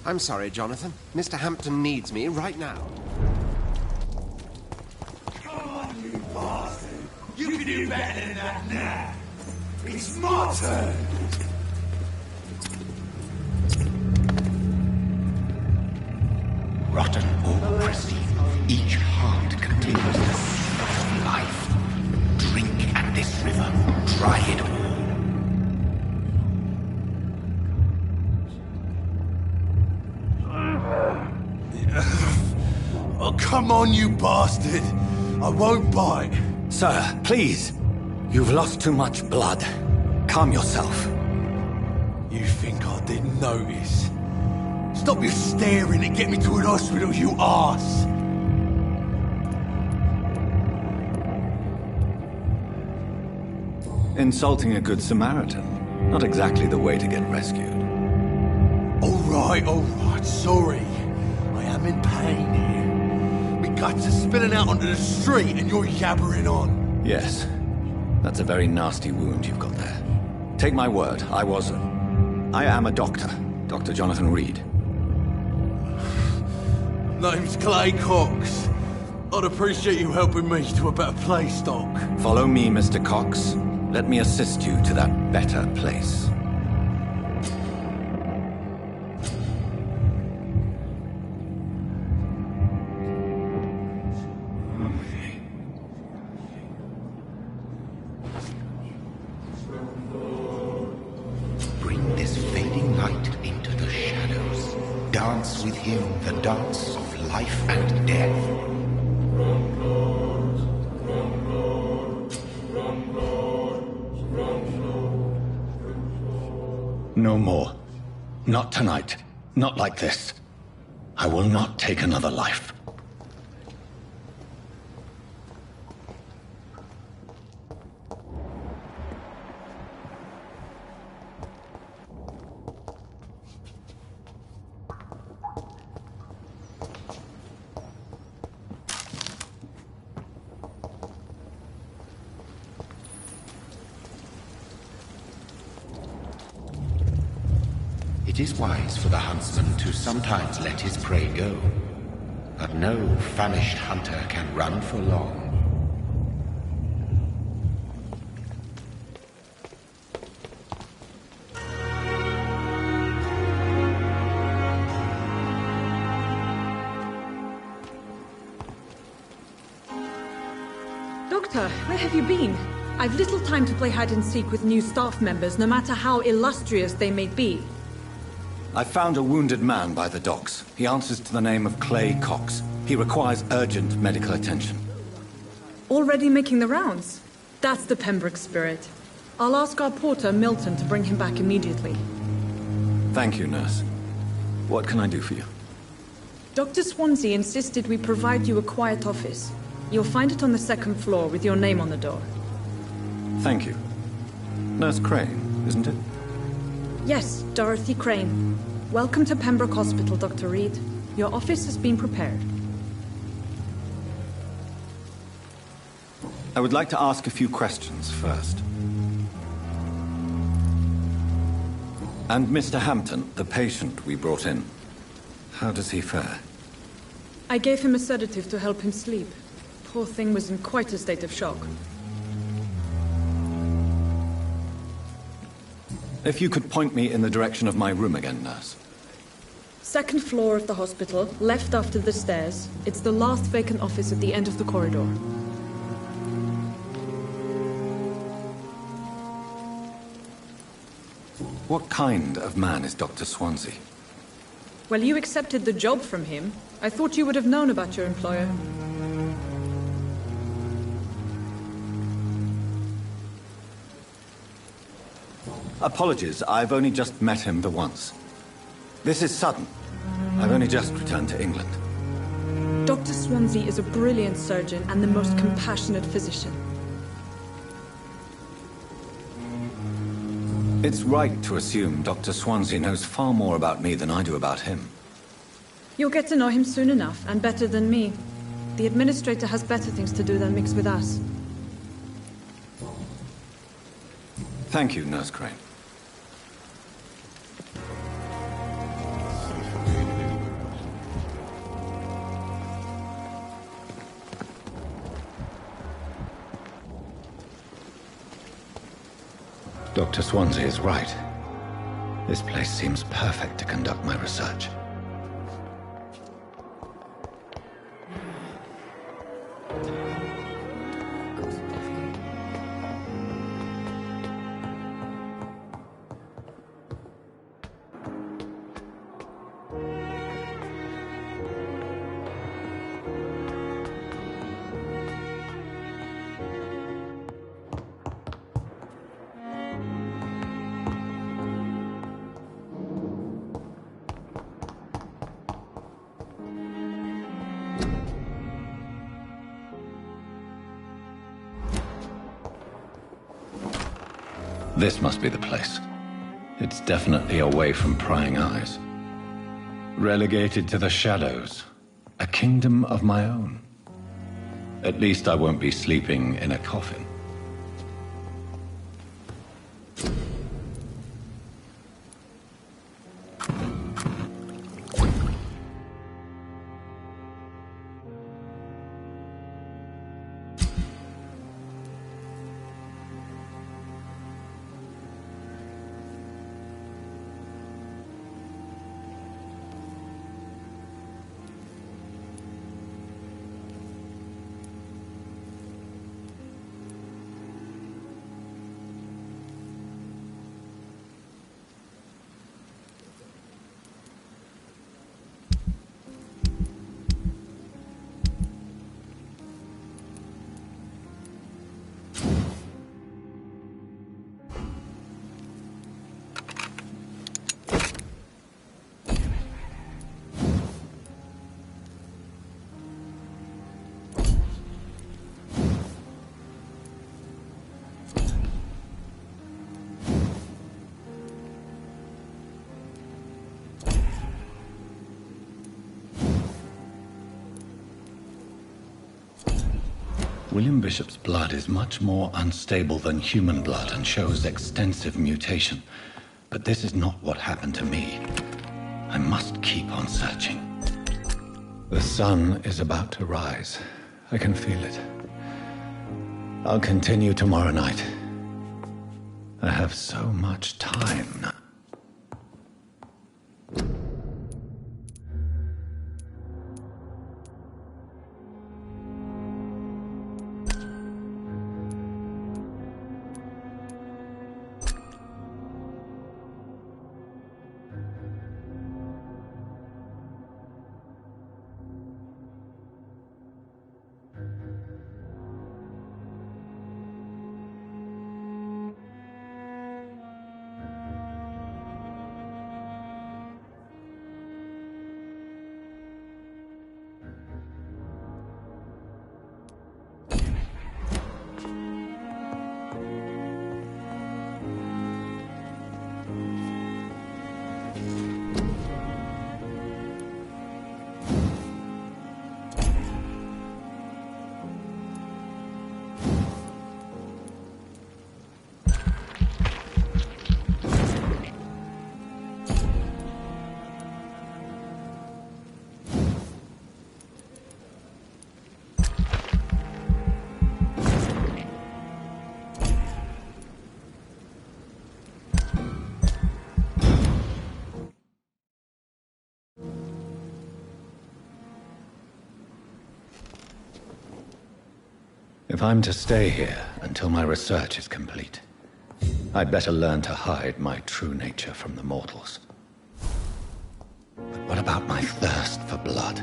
I'm sorry, Jonathan. Mr. Hampton needs me right now.
Come on, you bastard! You can do better than that now! It's my turn!
Rotten or pristine, each heart contains the seed of life. Drink at this river, try it all.
Oh, come on, you bastard! I won't bite.
Sir, please. You've lost too much blood. Calm yourself.
You think I didn't notice? Stop your staring and get me to an hospital, you arse!
Insulting a good Samaritan. Not exactly the way to get rescued.
All right, sorry. I am in pain here. My guts are spilling out onto the street and you're yabbering on.
Yes. That's a very nasty wound you've got there. Take my word, I am a doctor. Dr. Jonathan Reed.
Name's Clay Cox. I'd appreciate you helping me to a better place, Doc.
Follow me, Mr. Cox. Let me assist you to that better place.
Bring this fading light into the shadows. Dance with him the dance of life and death.
No more. Not tonight. Not like this. I will not take another life.
It is wise for the huntsman to sometimes let his prey go, but no famished hunter can run for long.
Doctor, where have you been? I've little time to play hide and seek with new staff members, no matter how illustrious they may be.
I found a wounded man by the docks. He answers to the name of Clay Cox. He requires urgent medical attention.
Already making the rounds? That's the Pembroke spirit. I'll ask our porter, Milton, to bring him back immediately.
Thank you, nurse. What can I do for you?
Dr. Swansea insisted we provide you a quiet office. You'll find it on the second floor with your name on the door.
Thank you. Nurse Crane, isn't it?
Yes, Dorothy Crane. Welcome to Pembroke Hospital, Dr. Reed. Your office has been prepared.
I would like to ask a few questions first. And Mr. Hampton, the patient we brought in, how does he fare?
I gave him a sedative to help him sleep. Poor thing was in quite a state of shock.
If you could point me in the direction of my room again, nurse.
Second floor of the hospital, left after the stairs. It's the last vacant office at the end of the corridor.
What kind of man is Dr. Swansea?
Well, you accepted the job from him. I thought you would have known about your employer.
Apologies, I've only just met him the once. This is sudden. I've only just returned to England.
Dr. Swansea is a brilliant surgeon and the most compassionate physician.
It's right to assume Dr. Swansea knows far more about me than I do about him.
You'll get to know him soon enough, and better than me. The administrator has better things to do than mix with us.
Thank you, Nurse Crane. Dr. Swansea is right. This place seems perfect to conduct my research. This must be the place. It's definitely away from prying eyes. Relegated to the shadows. A kingdom of my own. At least I won't be sleeping in a coffin. William Bishop's blood is much more unstable than human blood and shows extensive mutation. But this is not what happened to me. I must keep on searching. The sun is about to rise. I can feel it. I'll continue tomorrow night. I have so much time now. If I'm to stay here until my research is complete, I'd better learn to hide my true nature from the mortals. But what about my thirst for blood?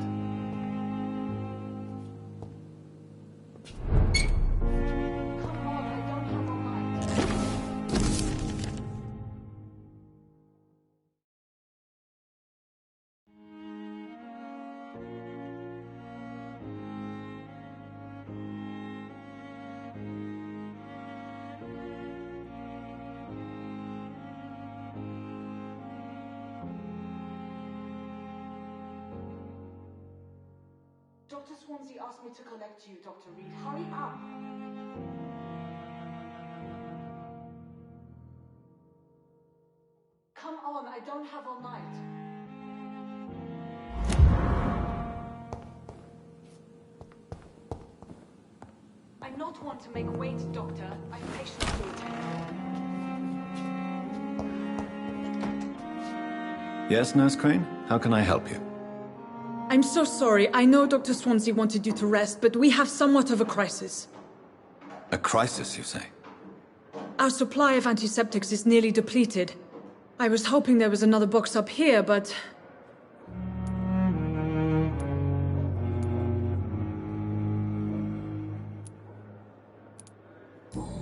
Dr. Swansea asked me to collect you, Dr. Reed. Hurry up! Come on, I don't have all night. I not want to make wait, Doctor. I have patients to attend.
Yes, Nurse Crane? How can I help you?
I'm so sorry. I know Dr. Swansea wanted you to rest, but we have somewhat of a crisis.
A crisis, you say?
Our supply of antiseptics is nearly depleted. I was hoping there was another box up here, but...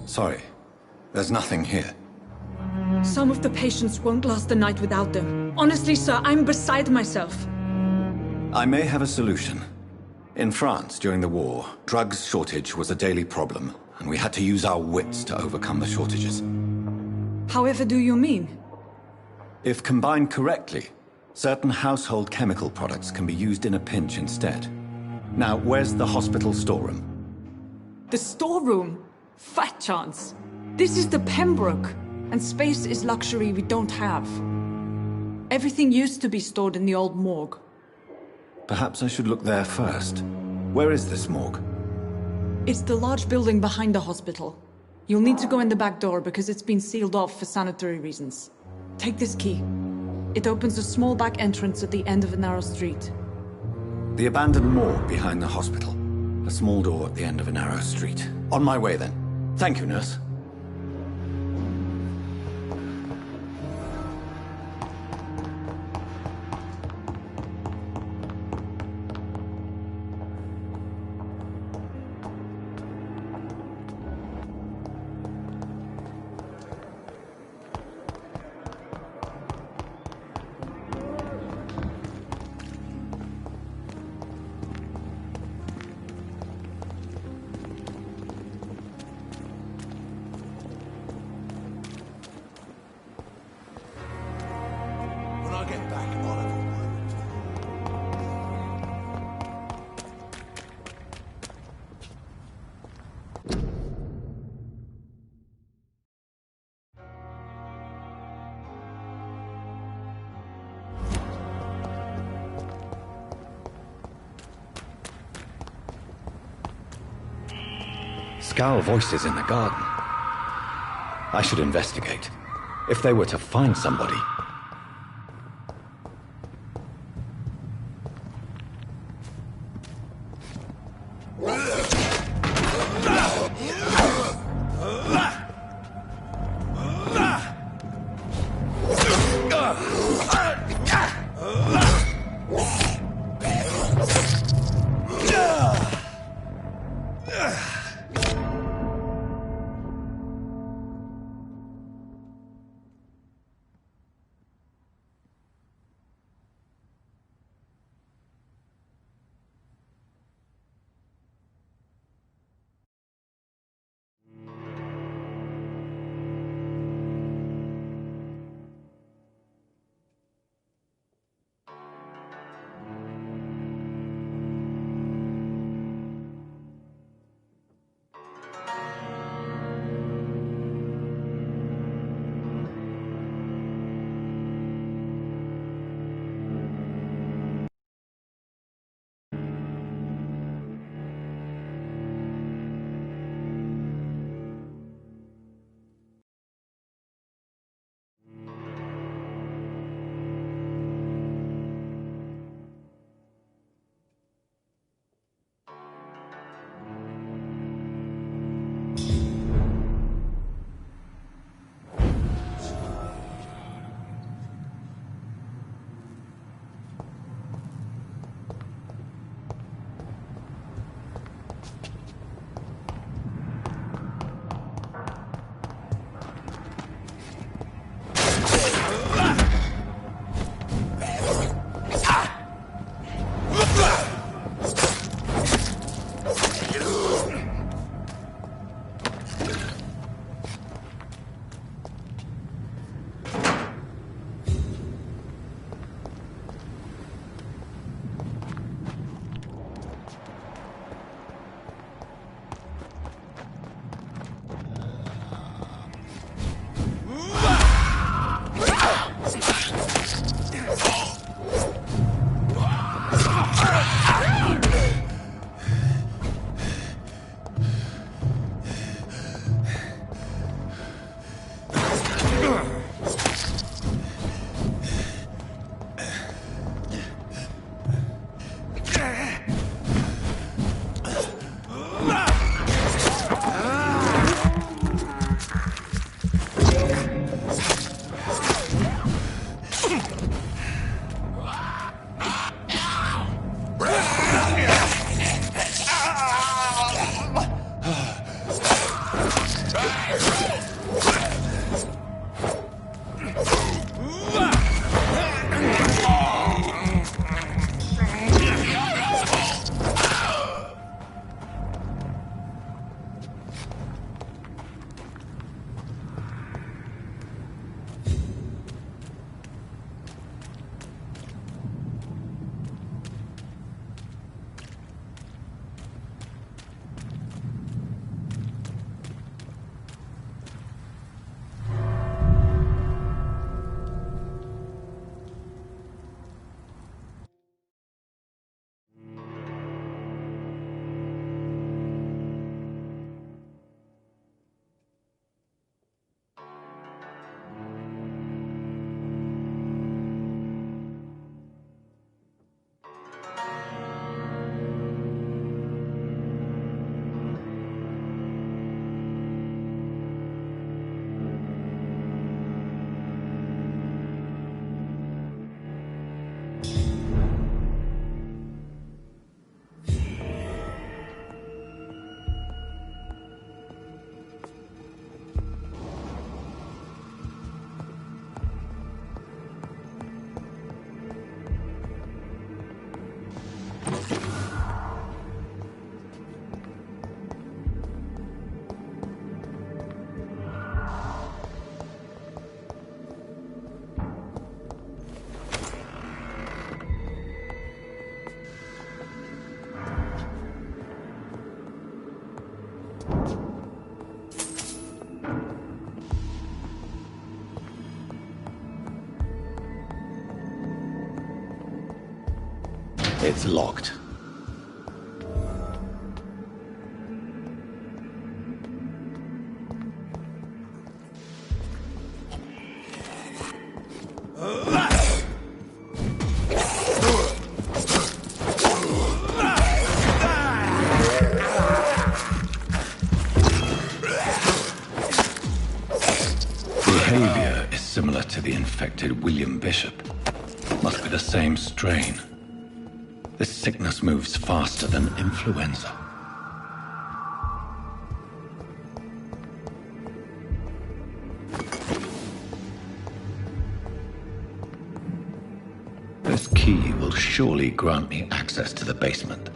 Sorry. There's nothing here.
Some of the patients won't last the night without them. Honestly, sir, I'm beside myself.
I may have a solution. In France, during the war, drugs shortage was a daily problem, and we had to use our wits to overcome the shortages.
However do you mean?
If combined correctly, certain household chemical products can be used in a pinch instead. Now, where's the hospital storeroom?
The storeroom? Fat chance. This is the Pembroke, and space is luxury we don't have. Everything used to be stored in the old morgue.
Perhaps I should look there first. Where is this morgue?
It's the large building behind the hospital. You'll need to go in the back door because it's been sealed off for sanitary reasons. Take this key. It opens a small back entrance at the end of a narrow street.
The abandoned morgue behind the hospital. A small door at the end of a narrow street. On my way then. Thank you, nurse.
Skal voices in the garden. I should investigate. If they were to find somebody... It's locked.
Behavior is similar to the infected William Bishop. Must be the same strain. This sickness moves faster than influenza. This key will surely grant me access to the basement.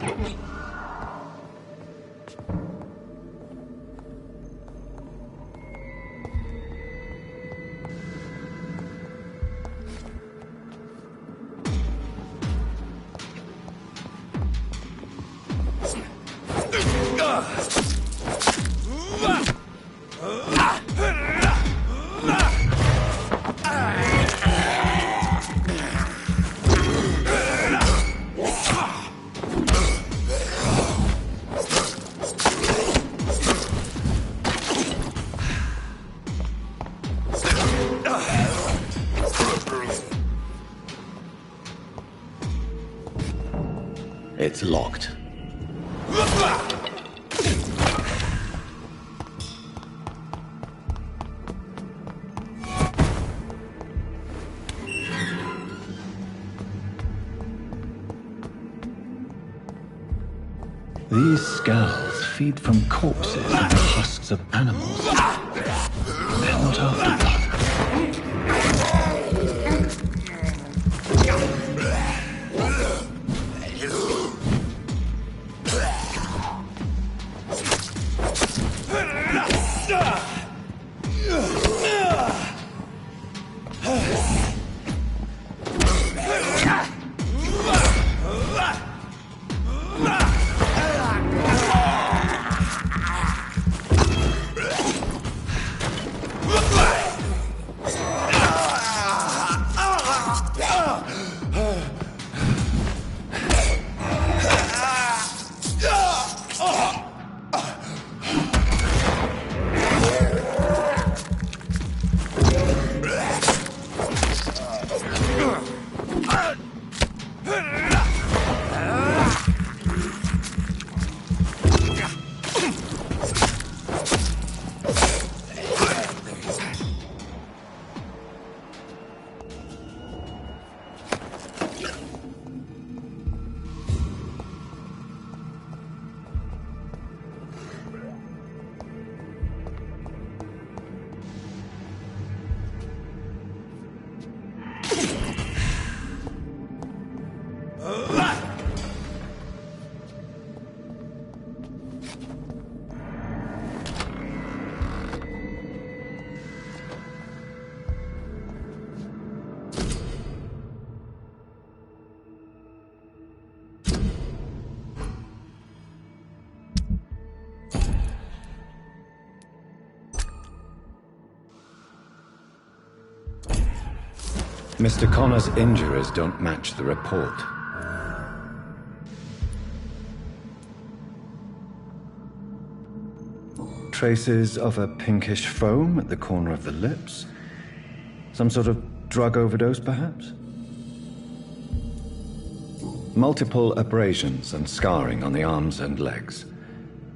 It's locked. These skulls feed from corpses and the husks of animals. They're not after blood. Mr. Connor's injuries don't match the report. Traces of a pinkish foam at the corner of the lips. Some sort of drug overdose, perhaps? Multiple abrasions and scarring on the arms and legs.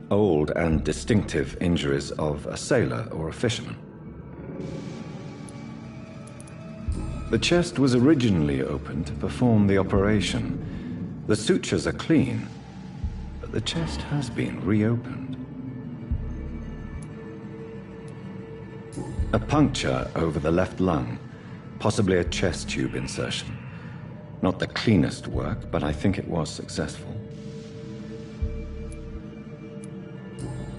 Old and distinctive injuries of a sailor or a fisherman. The chest was originally opened to perform the operation. The sutures are clean, but the chest has been reopened. A puncture over the left lung, possibly a chest tube insertion. Not the cleanest work, but I think it was successful.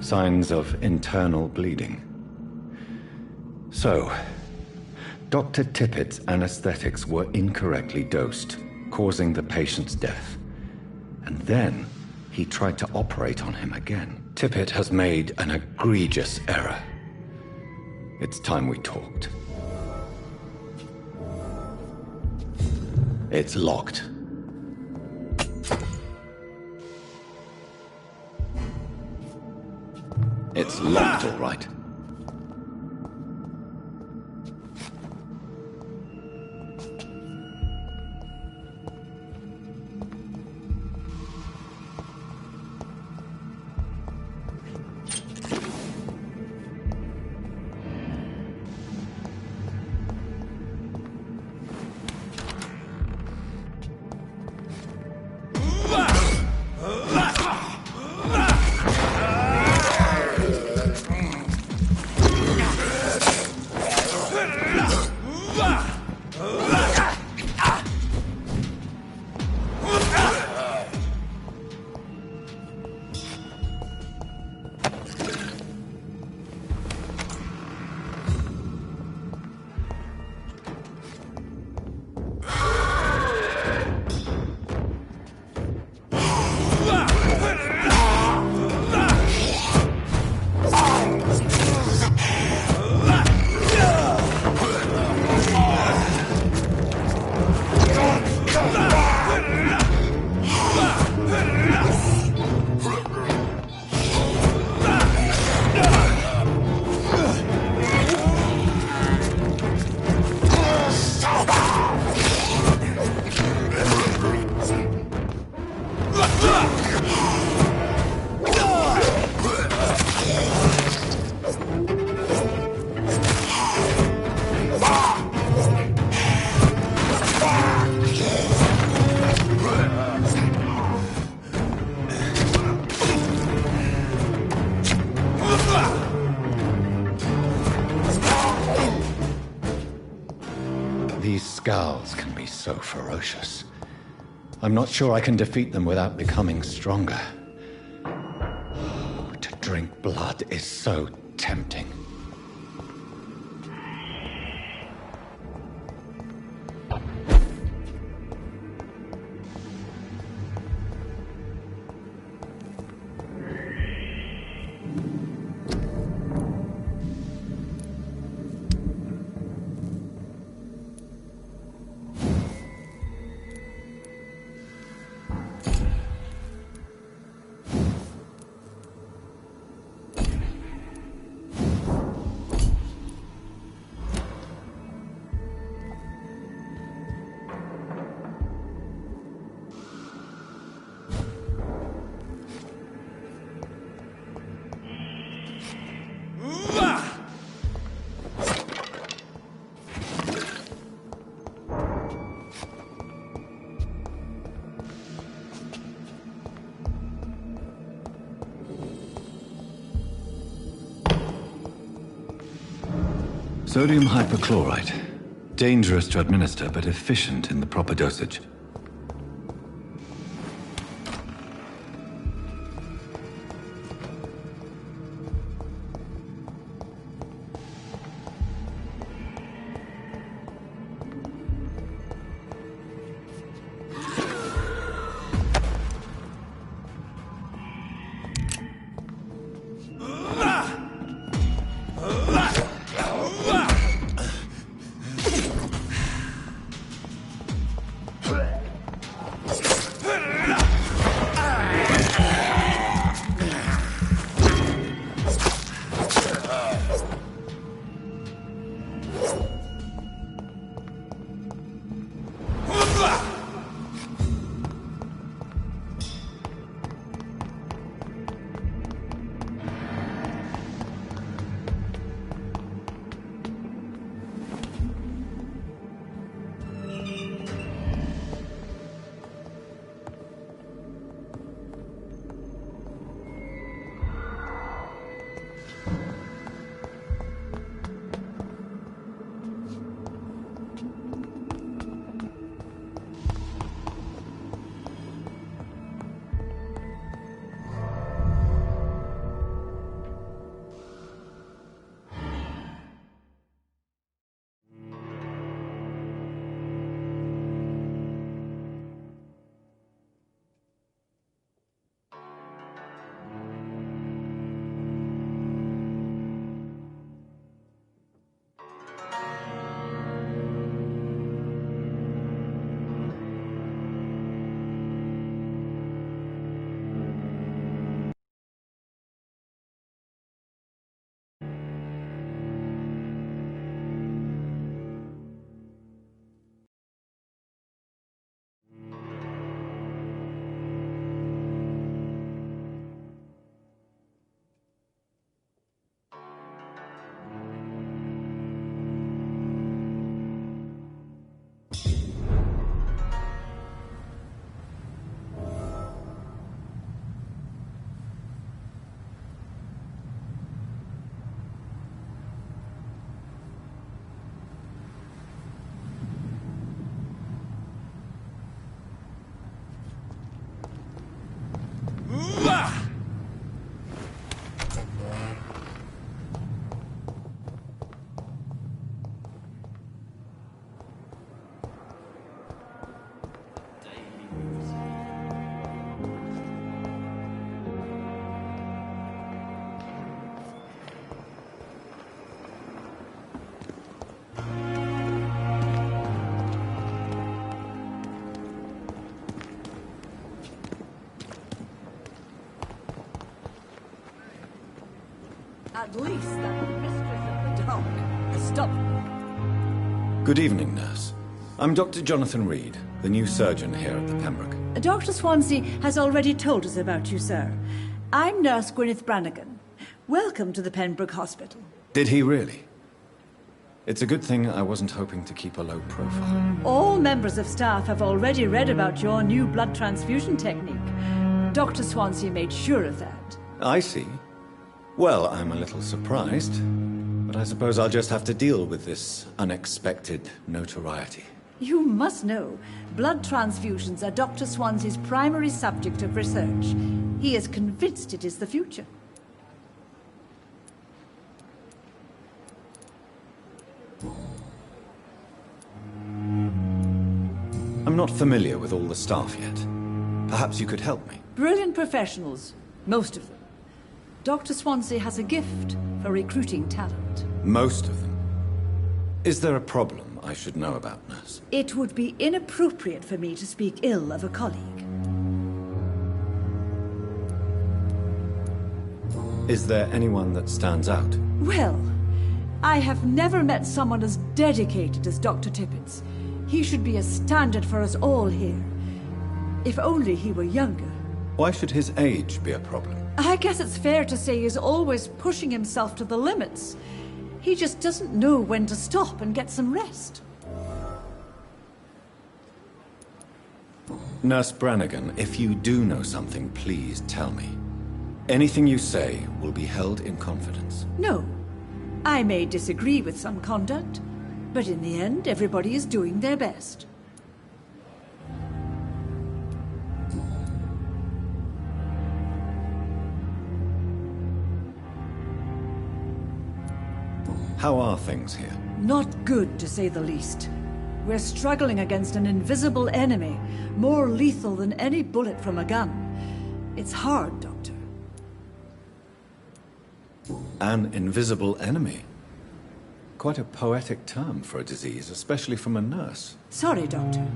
Signs of internal bleeding. So, Dr. Tippett's anesthetics were incorrectly dosed, causing the patient's death. And then he tried to operate on him again. Tippett has made an egregious error. It's time we talked. It's locked. It's locked, all right.
These scowls can be so ferocious. I'm not sure I can defeat them without becoming stronger. To drink blood is so tempting.
Sodium hypochlorite. Dangerous to administer, but efficient in the proper dosage.
At least I'm mistress of the dark. Stop.
Good evening, nurse. I'm Dr. Jonathan Reed, the new surgeon here at the Pembroke.
Dr. Swansea has already told us about you, sir. I'm Nurse Gwyneth Brannigan. Welcome to the Pembroke Hospital.
Did he really? It's a good thing I wasn't hoping to keep a low profile.
All members of staff have already read about your new blood transfusion technique. Dr. Swansea made sure of that.
I see. Well, I'm a little surprised.
But I suppose I'll just have to deal with this unexpected notoriety.
You must know, blood transfusions are Dr. Swansea's primary subject of research. He is convinced it is the future.
I'm not familiar with all the staff yet. Perhaps you could help me.
Brilliant professionals, most of them. Dr. Swansea has a gift for recruiting talent.
Most of them. Is there a problem I should know about, nurse?
It would be inappropriate for me to speak ill of a colleague.
Is there anyone that stands out?
Well, I have never met someone as dedicated as Dr. Tippett's. He should be a standard for us all here. If only he were younger.
Why should his age be a problem?
I guess it's fair to say he's always pushing himself to the limits. He just doesn't know when to stop and get some rest.
Nurse Brannigan, if you do know something, please tell me. Anything you say will be held in confidence.
No. I may disagree with some conduct, but in the end, everybody is doing their best.
How are things here?
Not good, to say the least. We're struggling against an invisible enemy, more lethal than any bullet from a gun. It's hard, Doctor.
An invisible enemy? Quite a poetic term for a disease, especially from a nurse.
Sorry, Doctor.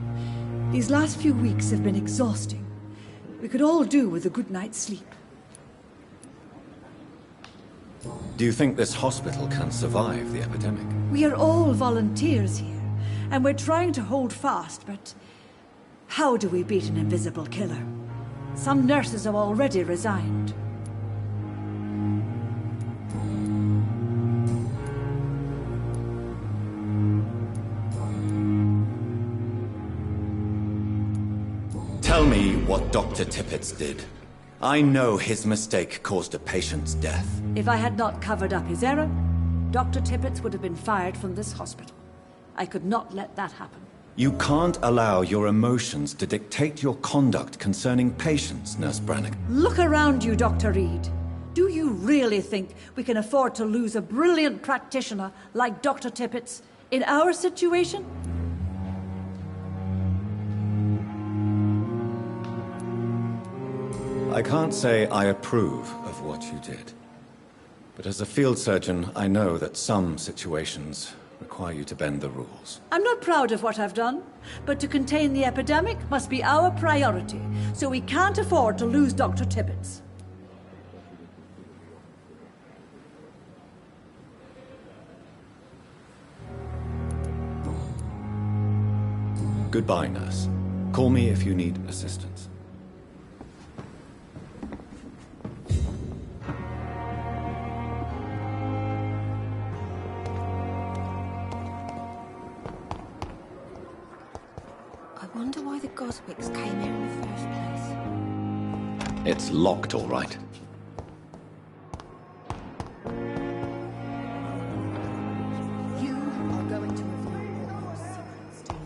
These last few weeks have been exhausting. We could all do with a good night's sleep.
Do you think this hospital can survive the epidemic?
We are all volunteers here, and we're trying to hold fast, but how do we beat an invisible killer? Some nurses have already resigned.
Tell me what Dr. Tippett did. I know his mistake caused a patient's death.
If I had not covered up his error, Dr. Tippett would have been fired from this hospital. I could not let that happen.
You can't allow your emotions to dictate your conduct concerning patients, Nurse Brannigan.
Look around you, Dr. Reed. Do you really think we can afford to lose a brilliant practitioner like Dr. Tippett's in our situation?
I can't say I approve of what you did. But as a field surgeon, I know that some situations require you to bend the rules.
I'm not proud of what I've done, but to contain the epidemic must be our priority, so we can't afford to lose Dr. Tippett's.
Goodbye, nurse. Call me if you need assistance.
I wonder why the Goswicks came here in the first place.
It's locked, all right.
You are going to reveal all your secrets to me.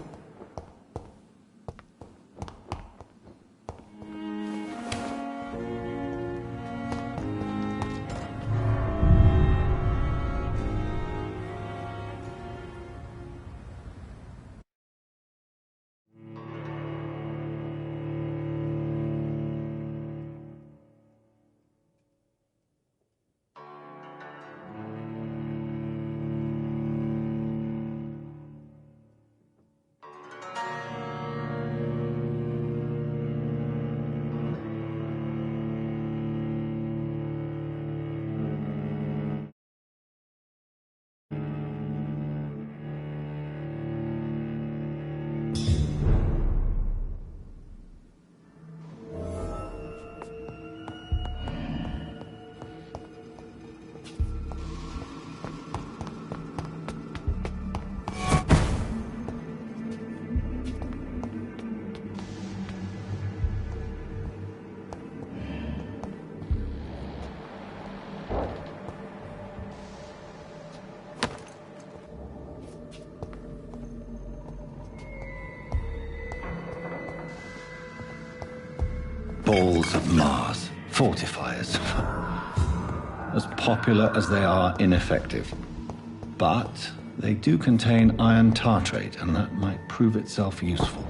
balls of Mars, fortifiers. As popular as they are ineffective. But they do contain iron tartrate, and that might prove itself useful.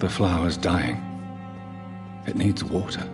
The flower's dying. It needs water.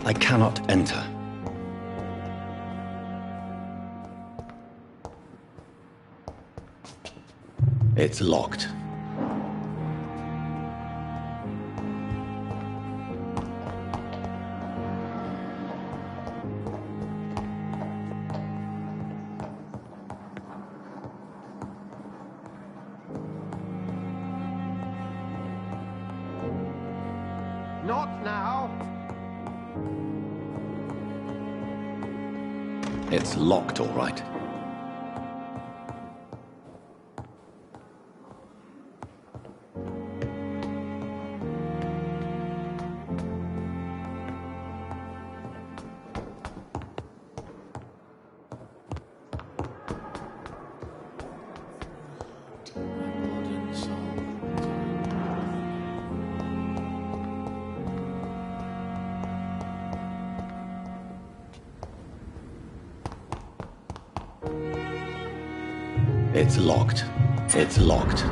I cannot enter. It's locked.
Not now!
It's locked, all right. It's locked. It's locked.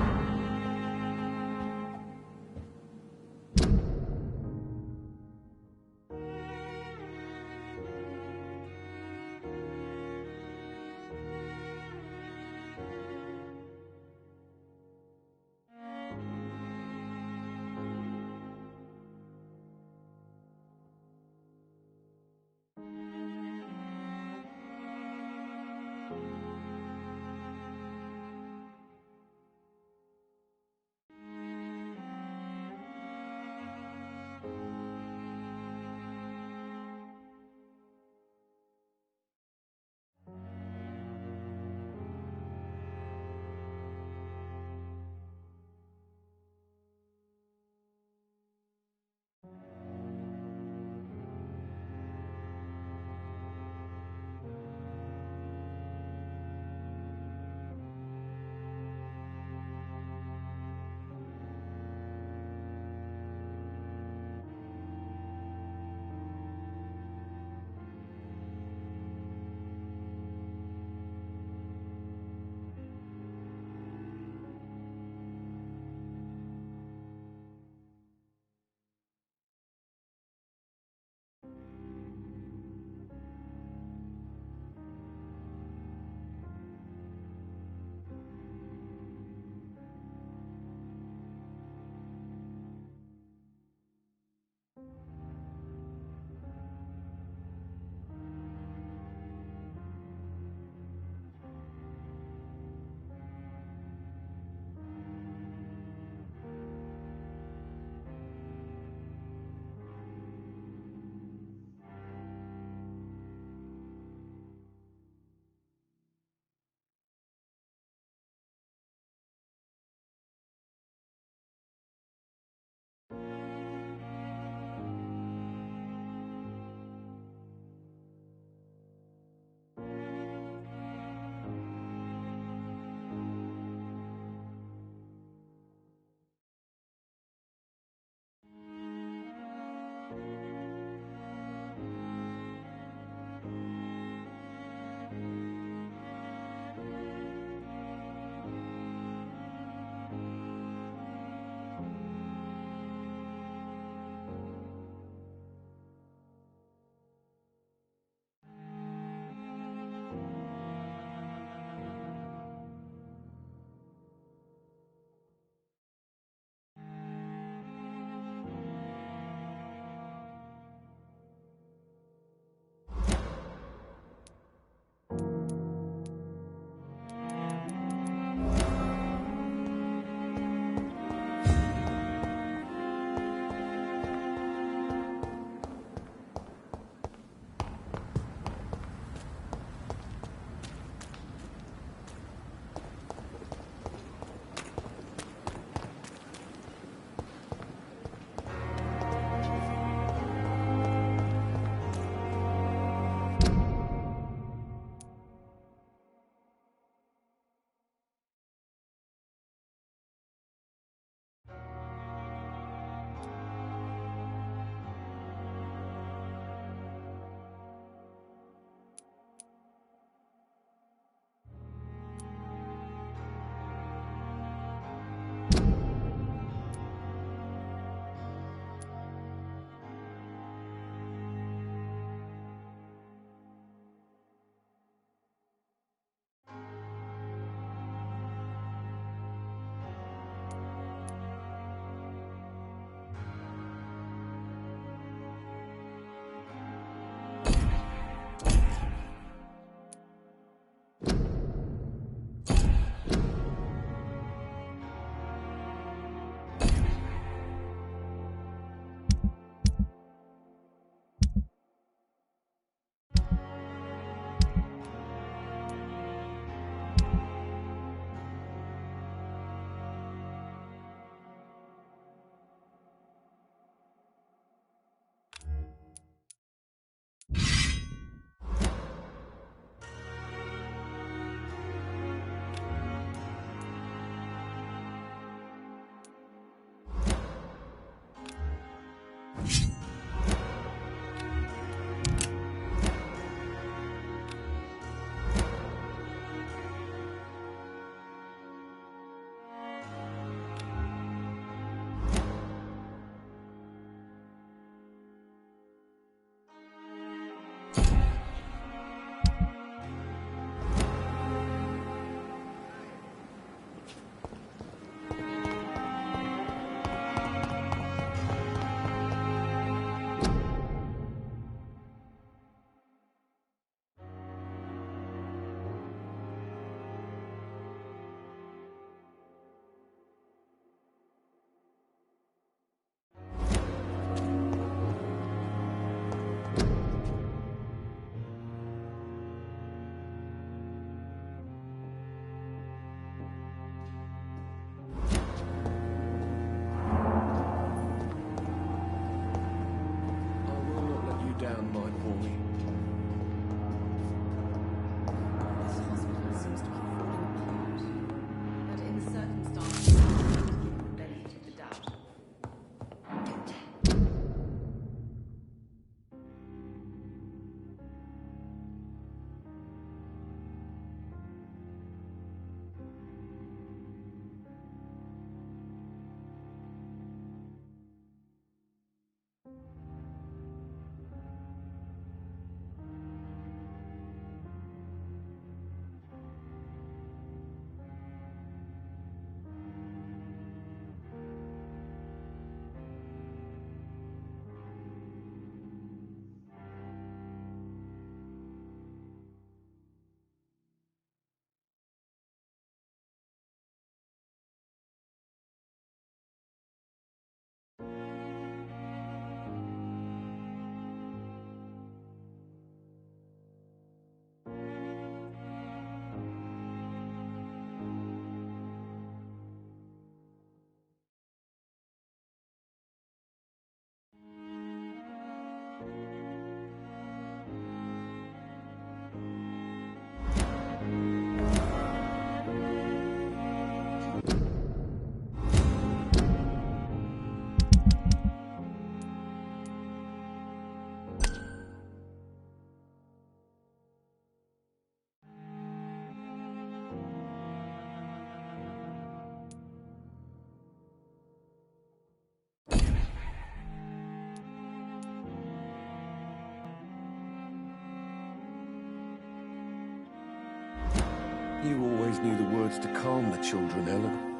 You always knew the words to calm the children, Ellen.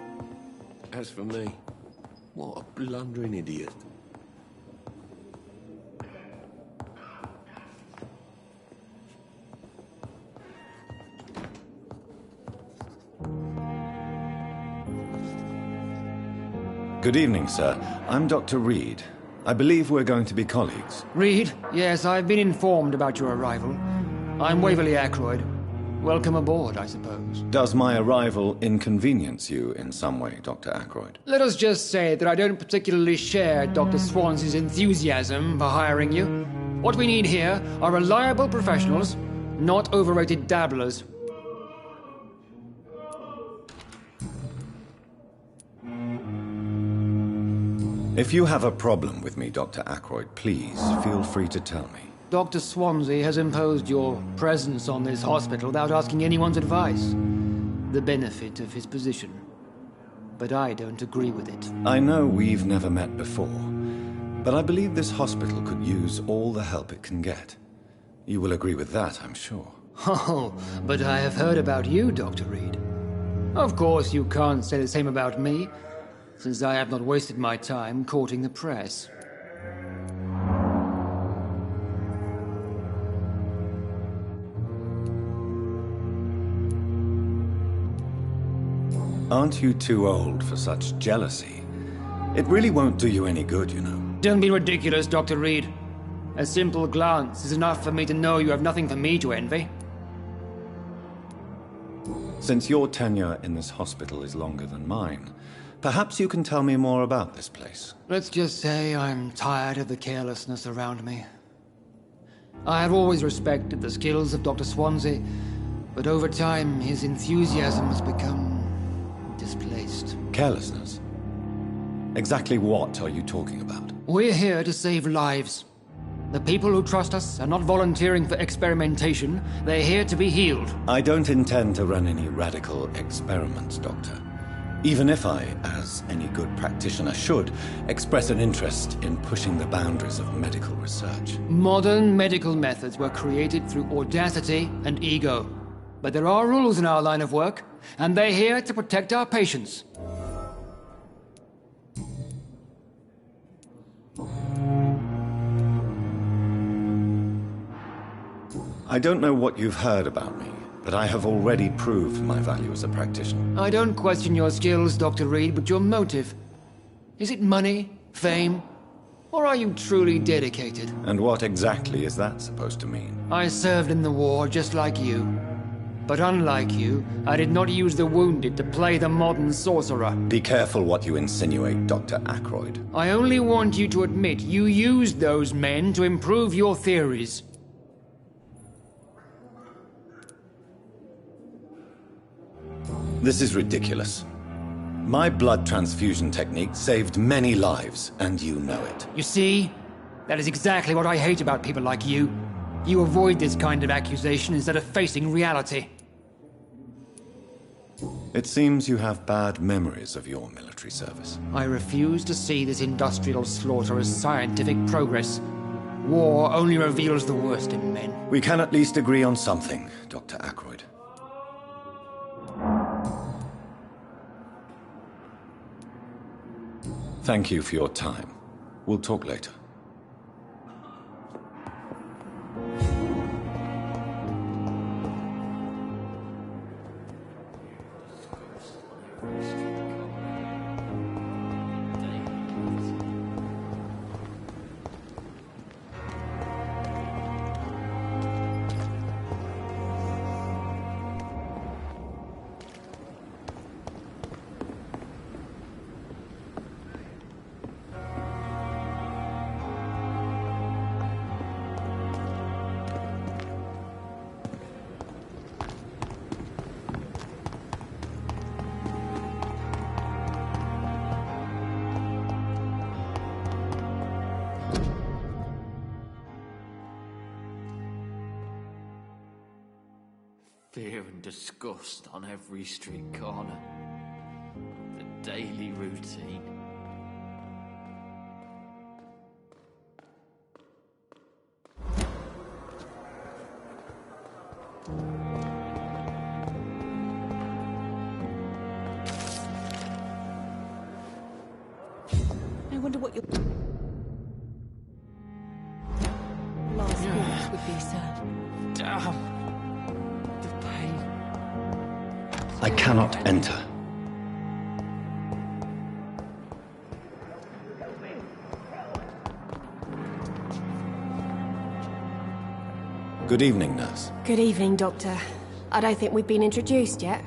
As for me, what a blundering idiot.
Good evening, sir. I'm Dr. Reed. I believe we're going to be colleagues.
Reed? Yes, I've been informed about your arrival. I'm Waverly Ackroyd. Welcome aboard, I suppose.
Does my arrival inconvenience you in some way, Dr. Ackroyd?
Let us just say that I don't particularly share Dr. Swansea's enthusiasm for hiring you. What we need here are reliable professionals, not overrated dabblers.
If you have a problem with me, Dr. Ackroyd, please feel free to tell me.
Dr. Swansea has imposed your presence on this hospital without asking anyone's advice. The benefit of his position. But I don't agree with it.
I know we've never met before, but I believe this hospital could use all the help it can get. You will agree with that, I'm sure.
Oh, but I have heard about you, Dr. Reed. Of course, you can't say the same about me, since I have not wasted my time courting the press.
Aren't you too old for such jealousy? It really won't do you any good, you know.
Don't be ridiculous, Dr. Reed. A simple glance is enough for me to know you have nothing for me to envy.
Since your tenure in this hospital is longer than mine, perhaps you can tell me more about this place.
Let's just say I'm tired of the carelessness around me. I have always respected the skills of Dr. Swansea, but over time his enthusiasm has become displaced.
Carelessness? Exactly what are you talking about?
We're here to save lives. The people who trust us are not volunteering for experimentation. They're here to be healed.
I don't intend to run any radical experiments, Doctor. Even if I, as any good practitioner should, express an interest in pushing the boundaries of medical research.
Modern medical methods were created through audacity and ego. But there are rules in our line of work, and they're here to protect our patients.
I don't know what you've heard about me, but I have already proved my value as a practitioner.
I don't question your skills, Dr. Reed, but your motive. Is it money, fame, or are you truly dedicated?
And what exactly is that supposed to mean?
I served in the war just like you. But unlike you, I did not use the wounded to play the modern sorcerer.
Be careful what you insinuate, Dr. Ackroyd.
I only want you to admit you used those men to improve your theories.
This is ridiculous. My blood transfusion technique saved many lives, and you know it.
You see? That is exactly what I hate about people like you. You avoid this kind of accusation instead of facing reality.
It seems you have bad memories of your military service.
I refuse to see this industrial slaughter as scientific progress. War only reveals the worst in men.
We can at least agree on something, Dr. Ackroyd. Thank you for your time. We'll talk later.
Fear and disgust on every street corner. The daily routine.
wonder what your last thoughts would be, sir.
Damn. The pain.
I cannot enter. Good evening, nurse.
Good evening, Doctor. I don't think we've been introduced yet.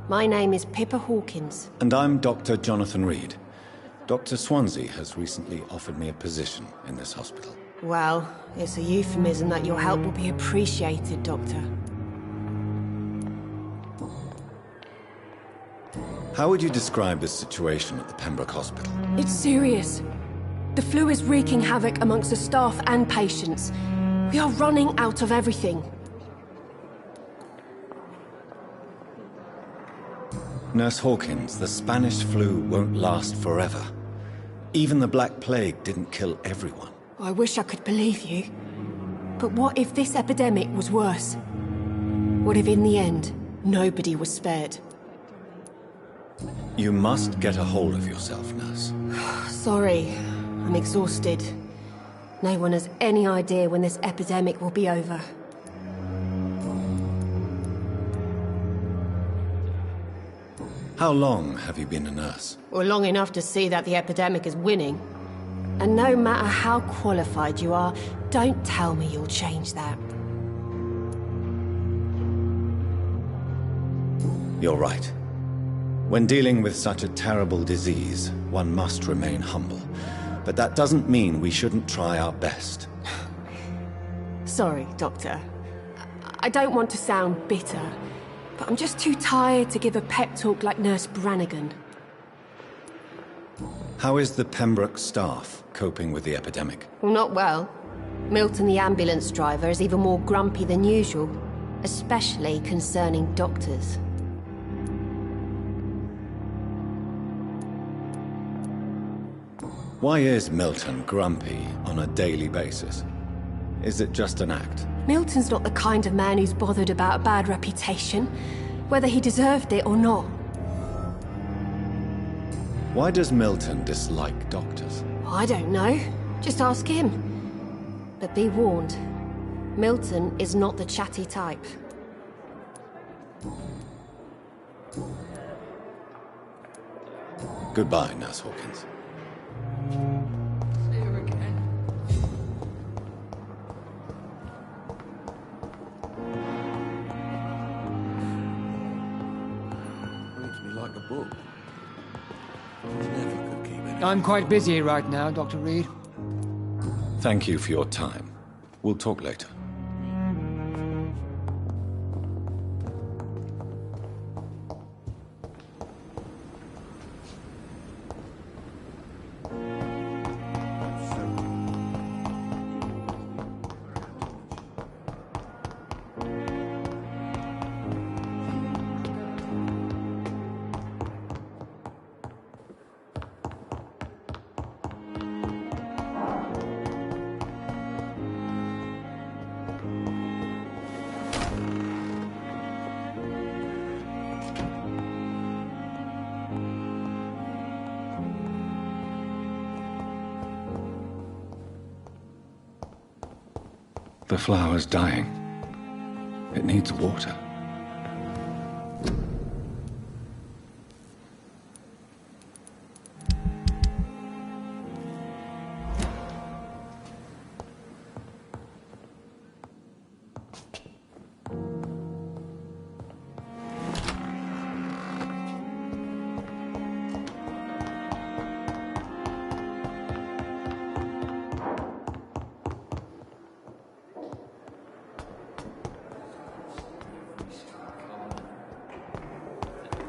My name is Pippa Hawkins.
And I'm Dr. Jonathan Reed. Dr. Swansea has recently offered me a position in this hospital.
Well, it's a euphemism that your help will be appreciated, Doctor.
How would you describe the situation at the Pembroke Hospital?
It's serious. The flu is wreaking havoc amongst the staff and patients. We are running out of everything.
Nurse Hawkins, the Spanish flu won't last forever. Even the Black Plague didn't kill everyone.
I wish I could believe you. But what if this epidemic was worse? What if in the end, nobody was spared?
You must get a hold of yourself, nurse.
Sorry, I'm exhausted. No one has any idea when this epidemic will be over.
How long have you been a nurse?
Well, long enough to see that the epidemic is winning. And no matter how qualified you are, don't tell me you'll change that.
You're right. When dealing with such a terrible disease, one must remain humble. But that doesn't mean we shouldn't try our best.
Sorry, Doctor. I don't want to sound bitter, but I'm just too tired to give a pep talk like Nurse Brannigan.
How is the Pembroke staff coping with the epidemic?
Well, not well. Milton, the ambulance driver, is even more grumpy than usual, especially concerning doctors.
Why is Milton grumpy on a daily basis? Is it just an act?
Milton's not the kind of man who's bothered about a bad reputation, whether he deserved it or not.
Why does Milton dislike doctors?
I don't know. Just ask him. But be warned, Milton is not the chatty type.
Goodbye, Nurse Hawkins.
See her again.
Reads me like a book. Never could keep it.
I'm quite busy right now, Dr. Reed.
Thank you for your time. We'll talk later. The flower's dying. It needs water.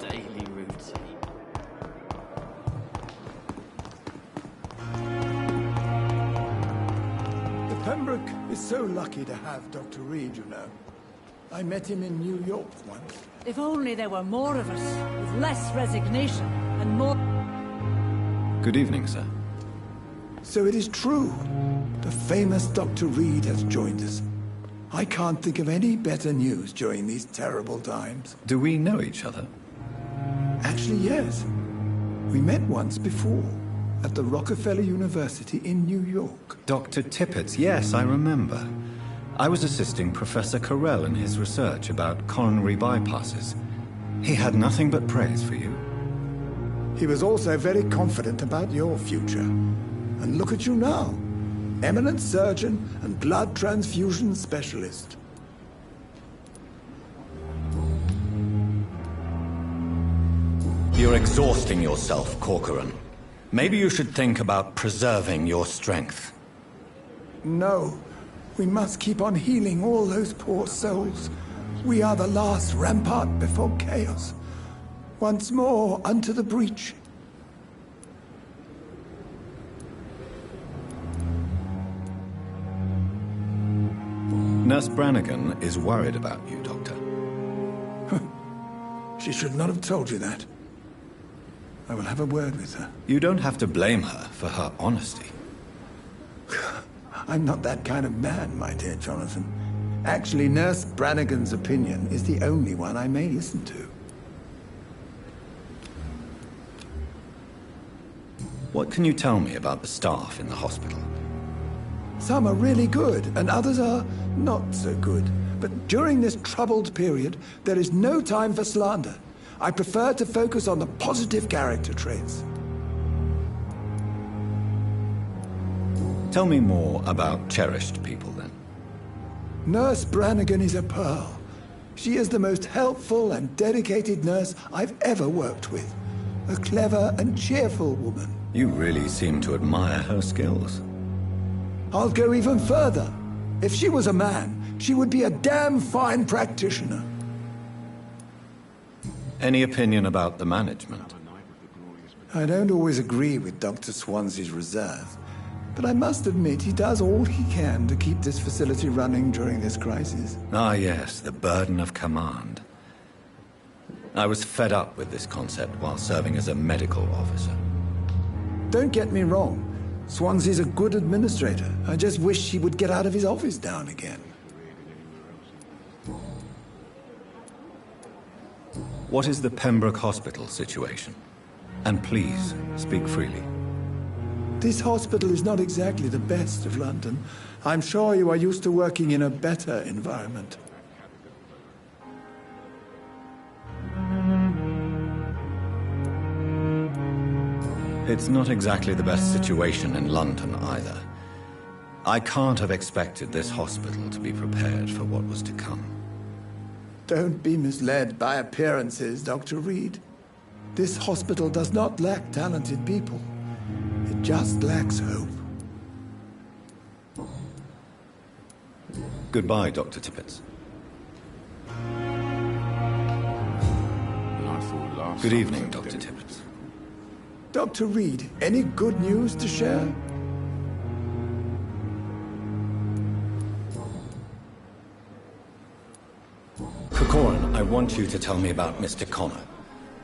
Daily routine.
The Pembroke is so lucky to have Dr. Reed, you know. I met him in New York once.
If only there were more of us, with less resignation and more...
Good evening, sir.
So it is true. The famous Dr. Reed has joined us. I can't think of any better news during these terrible times.
Do we know each other?
Actually, yes. We met once before. at the Rockefeller University in New York.
Dr. Tippett, yes, I remember. I was assisting Professor Carell in his research about coronary bypasses. He had nothing but praise for you.
He was also very confident about your future. And look at you now. Eminent surgeon and blood transfusion specialist.
You're exhausting yourself, Corcoran. Maybe you should think about preserving your strength.
No. We must keep on healing all those poor souls. We are the last rampart before chaos. Once more unto the breach.
Nurse Brannigan is worried about you, Doctor.
She should not have told you that. I will have a word with her.
You don't have to blame her for her honesty.
I'm not that kind of man, my dear Jonathan. Actually, Nurse Brannigan's opinion is the only one I may listen to.
What can you tell me about the staff in the hospital?
Some are really good, and others are not so good. But during this troubled period, there is no time for slander. I prefer to focus on the positive character traits.
Tell me more about cherished people, then.
Nurse Brannigan is a pearl. She is the most helpful and dedicated nurse I've ever worked with. A clever and cheerful woman.
You really seem to admire her skills.
I'll go even further. If she was a man, she would be a damn fine practitioner.
Any opinion about the management?
I don't always agree with Dr. Swansea's reserve, but I must admit he does all he can to keep this facility running during this crisis.
Ah, yes, the burden of command. I was fed up with this concept while serving as a medical officer.
Don't get me wrong. Swansea's a good administrator. I just wish he would get out of his office now and again.
What is the Pembroke Hospital situation? And please, speak freely.
This hospital is not exactly the best of London. I'm sure you are used to working in a better environment.
It's not exactly the best situation in London either. I can't have expected this hospital to be prepared for what was to come.
Don't be misled by appearances, Dr. Reed. This hospital does not lack talented people. It just lacks hope.
Goodbye, Dr. Tippett. Good evening, Dr. Tippett.
Dr. Reed, any good news to share?
Corcoran, I want you to tell me about Mr. Connor.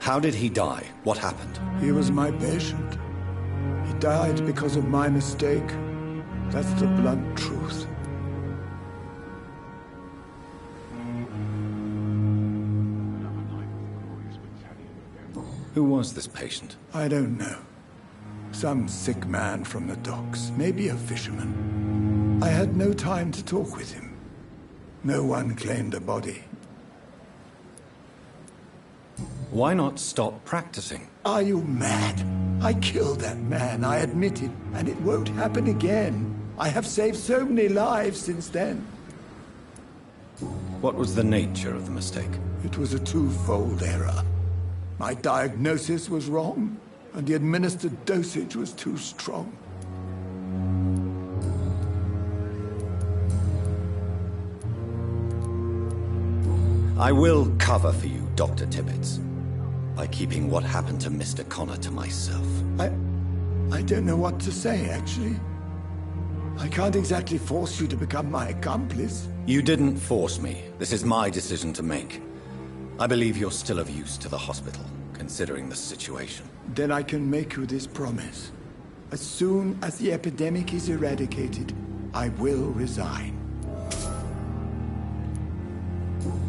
How did he die? What happened?
He was my patient. He died because of my mistake. That's the blunt truth.
Who was this patient?
I don't know. Some sick man from the docks, maybe a fisherman. I had no time to talk with him. No one claimed a body.
Why not stop practicing?
Are you mad? I killed that man, I admit it, and it won't happen again. I have saved so many lives since then.
What was the nature of the mistake?
It was a twofold error. My diagnosis was wrong, and the administered dosage was too strong.
I will cover for you, Dr. Tippett, by keeping what happened to Mr. Connor to myself.
I don't know what to say, actually. I can't exactly force you to become my accomplice.
You didn't force me. This is my decision to make. I believe you're still of use to the hospital, considering the situation.
Then I can make you this promise. As soon as the epidemic is eradicated, I will resign.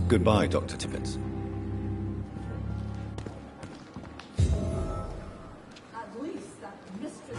Goodbye, Dr. Tippett.
At least that mistress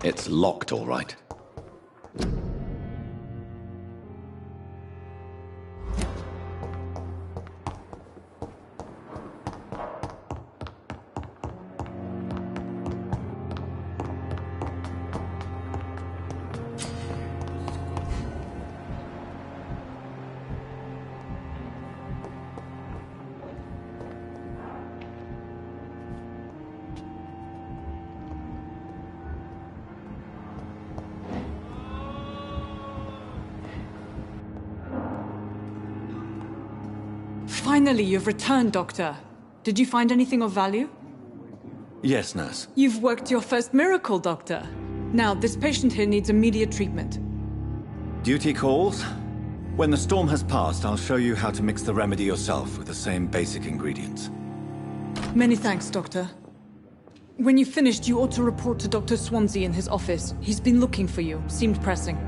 It's locked, all right.
Finally, you've returned, Doctor. Did you find anything of value?
Yes, nurse.
You've worked your first miracle, Doctor. Now, this patient here needs immediate treatment.
Duty calls. When the storm has passed, I'll show you how to mix the remedy yourself with the same basic ingredients.
Many thanks, Doctor. When you've finished, you ought to report to Dr. Swansea in his office. He's been looking for you. Seemed pressing.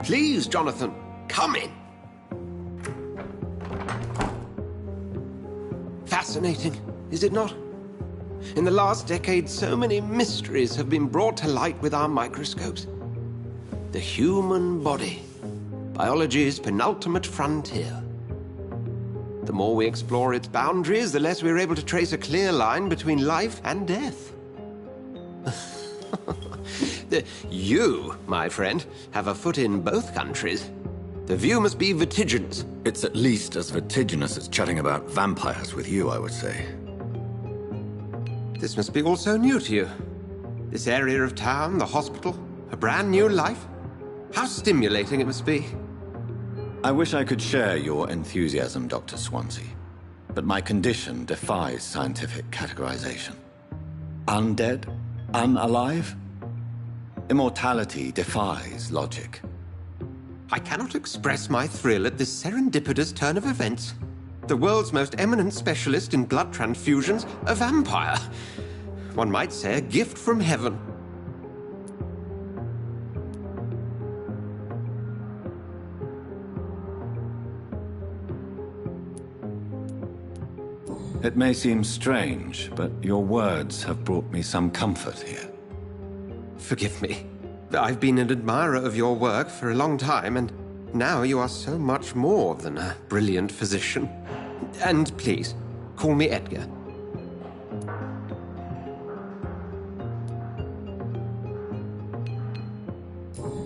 Please, Jonathan, come in. Fascinating, is it not? In the last decade, so many mysteries have been brought to light with our microscopes. The human body, biology's penultimate frontier. The more we explore its boundaries, the less we're able to trace a clear line between life and death. You, my friend, have a foot in both countries. The view must be vertiginous.
It's at least as vertiginous as chatting about vampires with you, I would say.
This must be all so new to you. This area of town, the hospital, a brand new life. How stimulating it must be.
I wish I could share your enthusiasm, Dr. Swansea. but my condition defies scientific categorization. Undead? Unalive? Immortality defies logic.
I cannot express my thrill at this serendipitous turn of events. The world's most eminent specialist in blood transfusions, a vampire. One might say a gift from heaven.
It may seem strange, but your words have brought me some comfort here.
Forgive me. I've been an admirer of your work for a long time, and now you are so much more than a brilliant physician. And please, call me Edgar.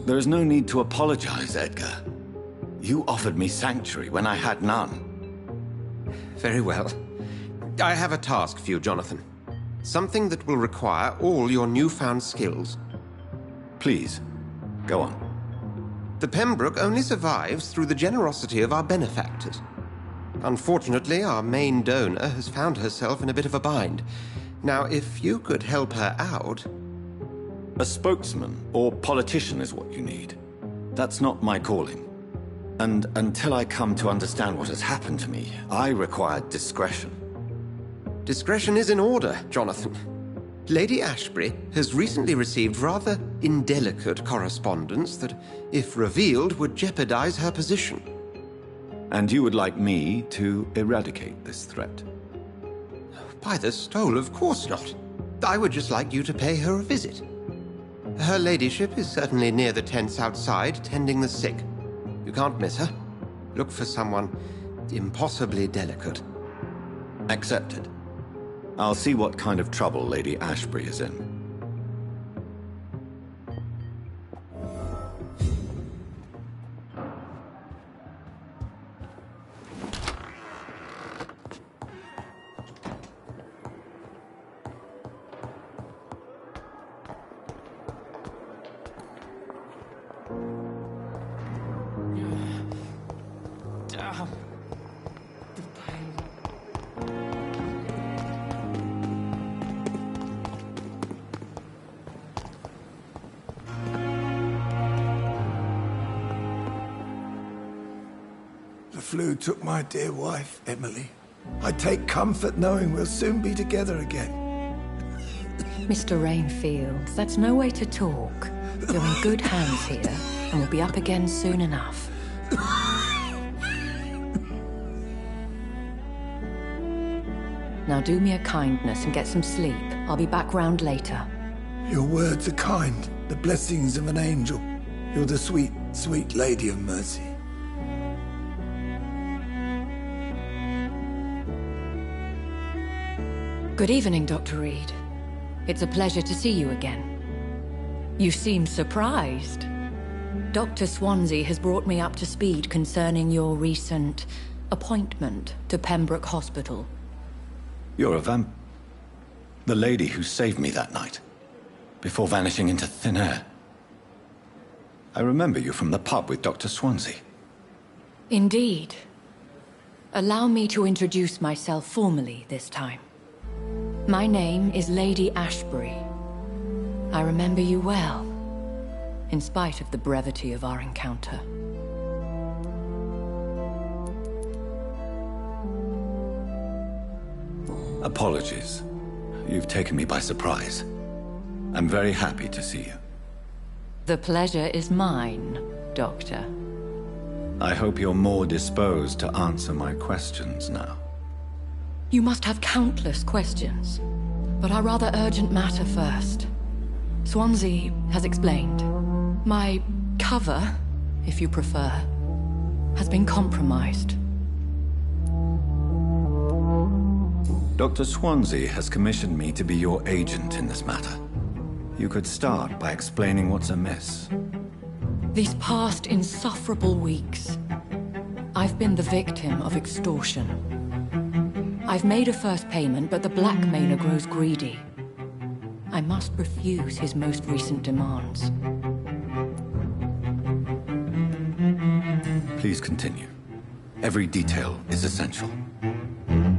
There is no need to apologize, Edgar. You offered me sanctuary when I had none.
Very well. I have a task for you, Jonathan. Something that will require all your newfound skills.
Please, go on.
The Pembroke only survives through the generosity of our benefactors. Unfortunately, our main donor has found herself in a bit of a bind. Now, if you could help her out...
A spokesman or politician is what you need. That's not my calling. And until I come to understand what has happened to me, I require discretion.
Discretion is in order, Jonathan. Lady Ashbury has recently received rather indelicate correspondence that, if revealed, would jeopardize her position.
And you would like me to eradicate this threat?
By the stole, of course not. I would just like you to pay her a visit. Her ladyship is certainly near the tents outside, tending the sick. You can't miss her. Look for someone impossibly delicate.
Accepted. I'll see what kind of trouble Lady Ashbury is in.
Damn. The pain.
The flu took my dear wife, Emily. I take comfort knowing we'll soon be together again.
Mr. Rainfield, that's no way to talk. You're in good hands here, and we'll be up again soon enough. Now do me a kindness and get some sleep. I'll be back round later.
Your words are kind, the blessings of an angel. You're the sweet, sweet Lady of Mercy.
Good evening, Dr. Reed. It's a pleasure to see you again. You seem surprised. Dr. Swansea has brought me up to speed concerning your recent appointment to Pembroke Hospital.
You're a the lady who saved me that night, before vanishing into thin air. I remember you from the pub with Dr. Swansea.
Indeed. Allow me to introduce myself formally this time. My name is Lady Ashbury. I remember you well, in spite of the brevity of our encounter.
Apologies. You've taken me by surprise. I'm very happy to see you.
The pleasure is mine, Doctor.
I hope you're more disposed to answer my questions now.
You must have countless questions, but our rather urgent matter first. Swansea has explained. My cover, if you prefer, has been compromised.
Dr. Swansea has commissioned me to be your agent in this matter. You could start by explaining what's amiss.
These past insufferable weeks, I've been the victim of extortion. I've made a first payment, but the blackmailer grows greedy. I must refuse his most recent demands.
Please continue. Every detail is essential.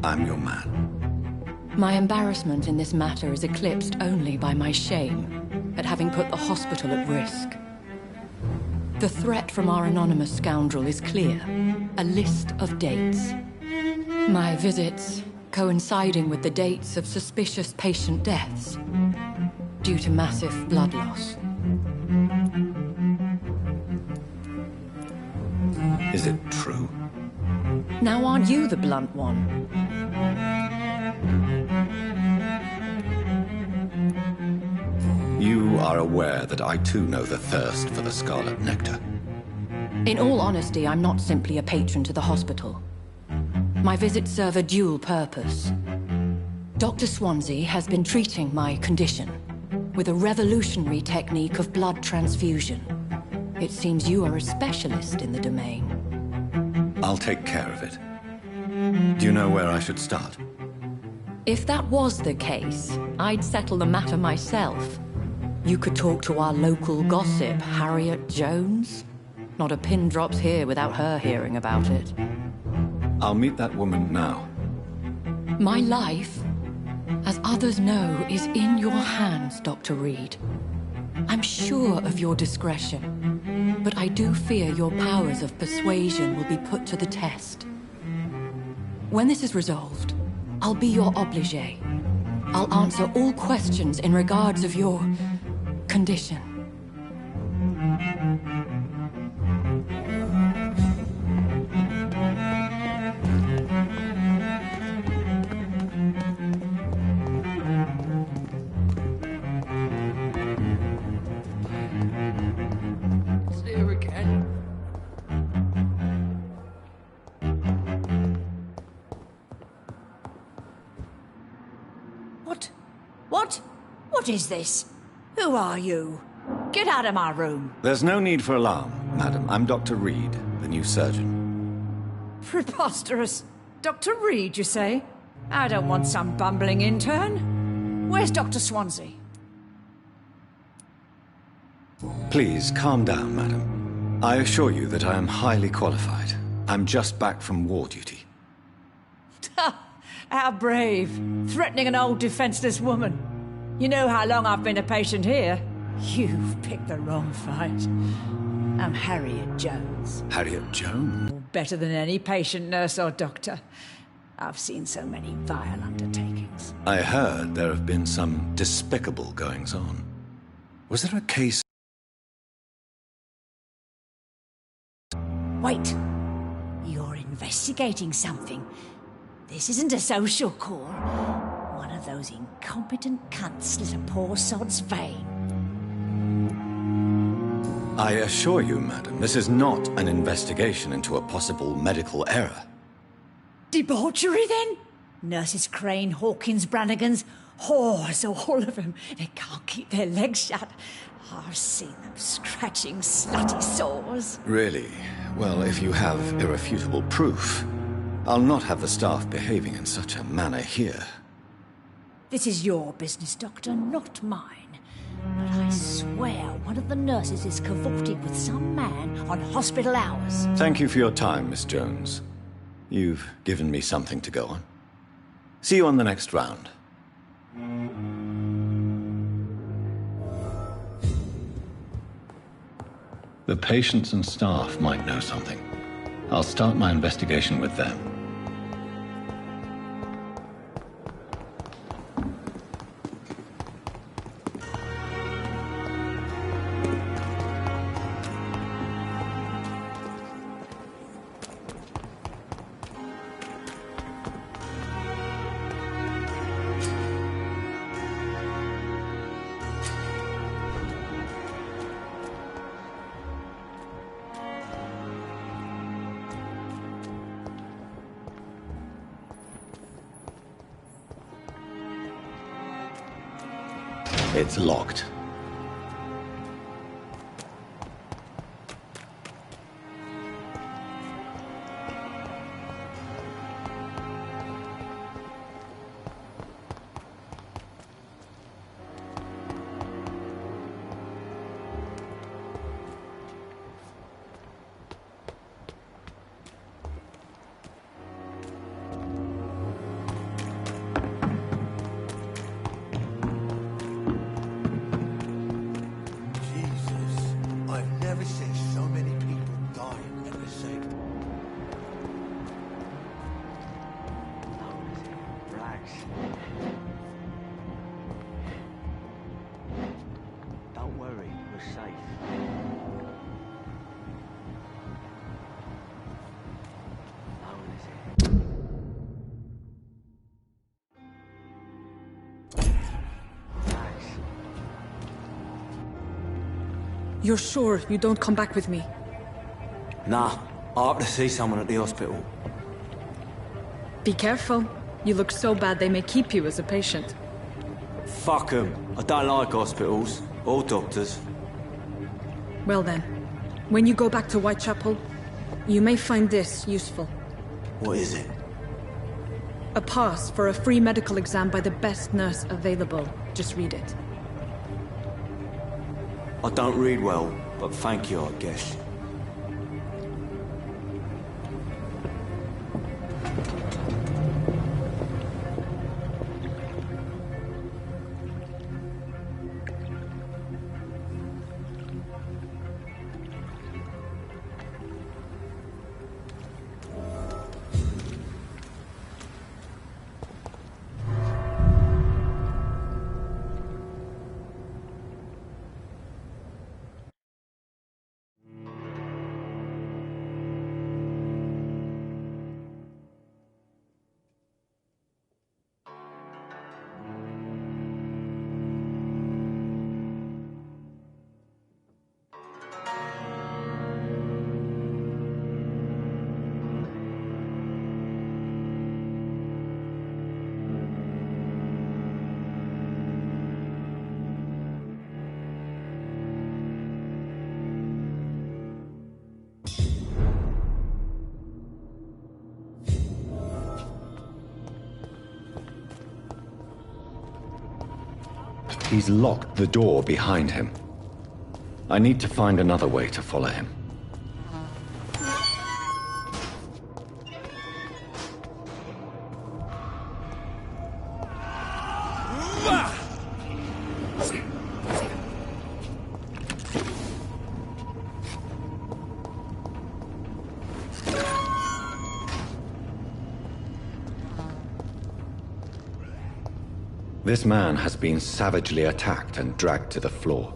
I'm your man.
My embarrassment in this matter is eclipsed only by my shame at having put the hospital at risk. The threat from our anonymous scoundrel is clear. A list of dates. My visits coinciding with the dates of suspicious patient deaths due to massive blood loss.
Is it true?
Now aren't you the blunt one?
You are aware that I too know the thirst for the scarlet nectar.
In all honesty, I'm not simply a patron to the hospital. My visits serve a dual purpose. Dr. Swansea has been treating my condition with a revolutionary technique of blood transfusion. It seems you are a specialist in the domain.
I'll take care of it. Do you know where I should start?
If that was the case, I'd settle the matter myself. You could talk to our local gossip, Harriet Jones. Not a pin drops here without her hearing about it.
I'll meet that woman now.
My life, as others know, is in your hands, Dr. Reed. I'm sure of your discretion, but I do fear your powers of persuasion will be put to the test. When this is resolved, I'll be your obligé. I'll answer all questions in regards of your condition.
It's there again.
What is this? Who are you? Get out of my room.
There's no need for alarm, madam. I'm Dr. Reed, the new surgeon.
Preposterous. Dr. Reed, you say? I don't want some bumbling intern. Where's Dr. Swansea?
Please, calm down, madam. I assure you that I am highly qualified. I'm just back from war duty.
How brave. Threatening an old defenseless woman. You know how long I've been a patient here? You've picked the wrong fight. I'm Harriet Jones.
Harriet Jones?
Better than any patient, nurse or doctor. I've seen so many vile undertakings.
I heard there have been some despicable goings-on. Was there a case...
Wait. You're investigating something. This isn't a social call. One of those incompetent cunts slit a poor sod's vein.
I assure you, madam, this is not an investigation into a possible medical error.
Debauchery, then? Nurses Crane, Hawkins, Brannigans, whores, all of them. They can't keep their legs shut. I've seen them scratching slutty sores.
Really? Well, if you have irrefutable proof, I'll not have the staff behaving in such a manner here.
This is your business, Doctor, not mine. But I swear one of the nurses is cavorting with some man on hospital hours.
Thank you for your time, Miss Jones. You've given me something to go on. See you on the next round. The patients and staff might know something. I'll start my investigation with them. It's locked.
You're sure you don't come back with me?
Nah, I have to see someone at the hospital.
Be careful. You look so bad they may keep you as a patient.
Fuck 'em. I don't like hospitals. Or doctors.
Well then, when you go back to Whitechapel, you may find this useful.
What is it?
A pass for a free medical exam by the best nurse available. Just read it.
I don't read well, but thank you, I guess.
He's locked the door behind him. I need to find another way to follow him. This man has been savagely attacked and dragged to the floor.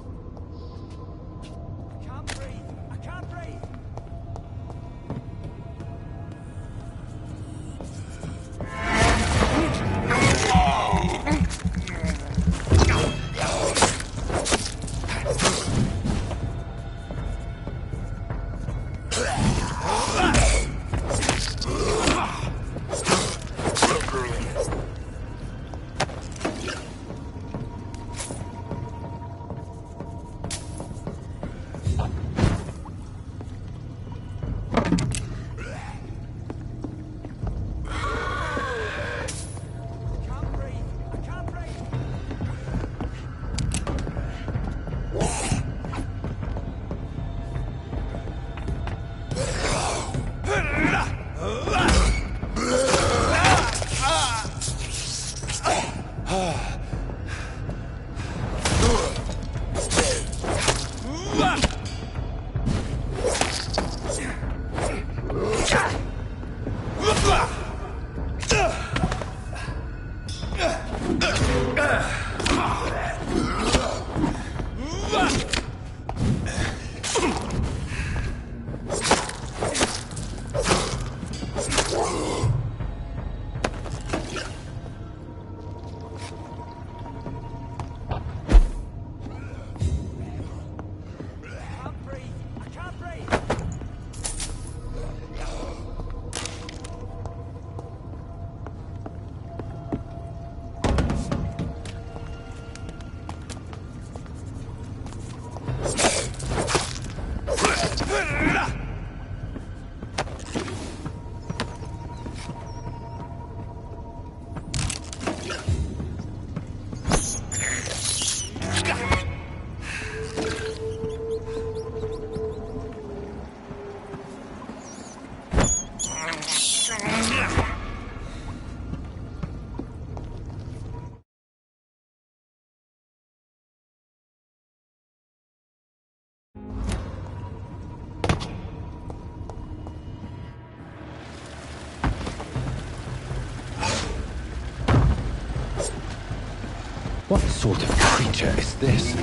What sort of creature is this?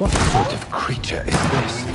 What sort of creature is this?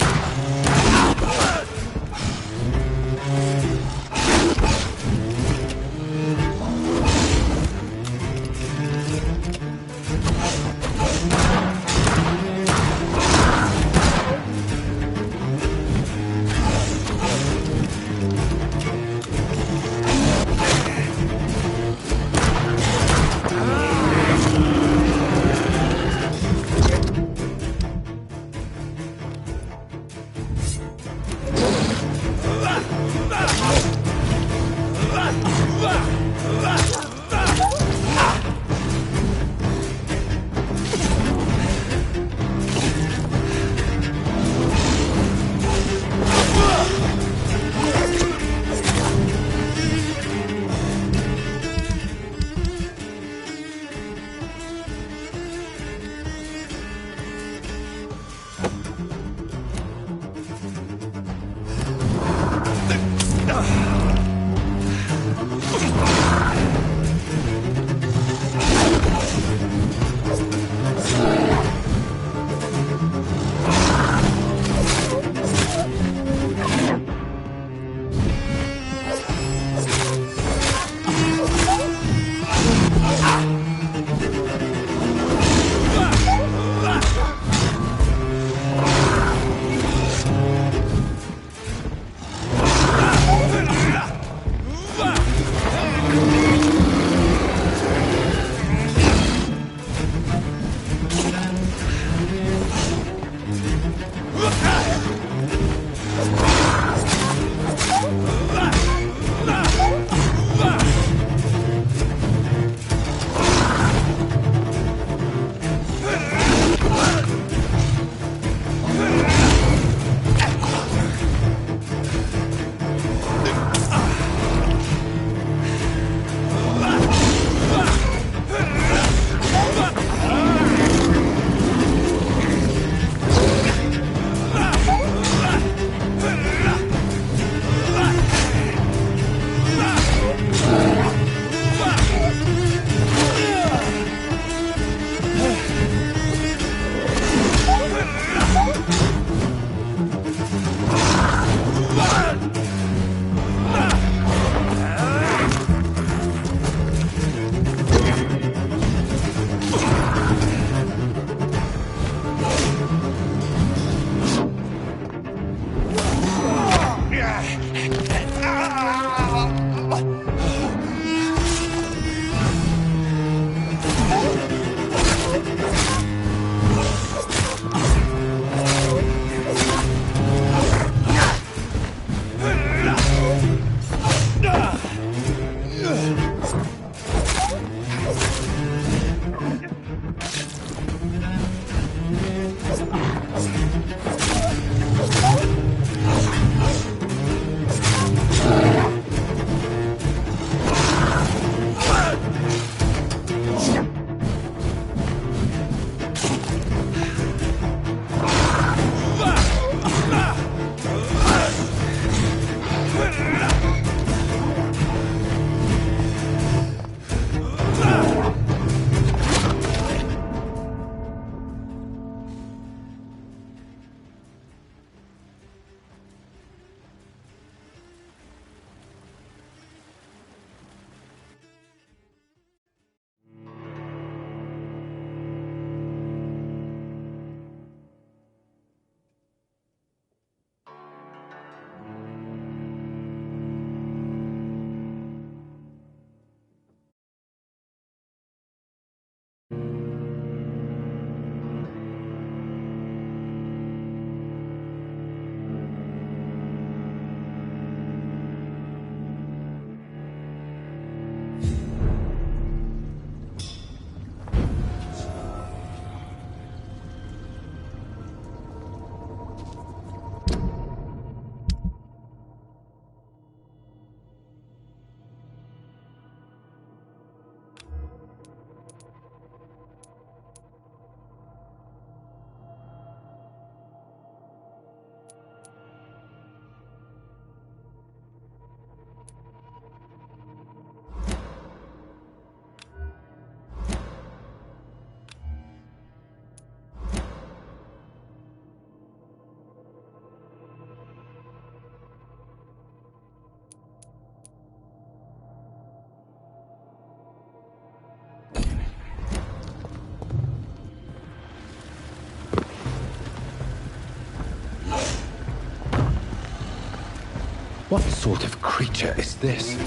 What sort of creature is this?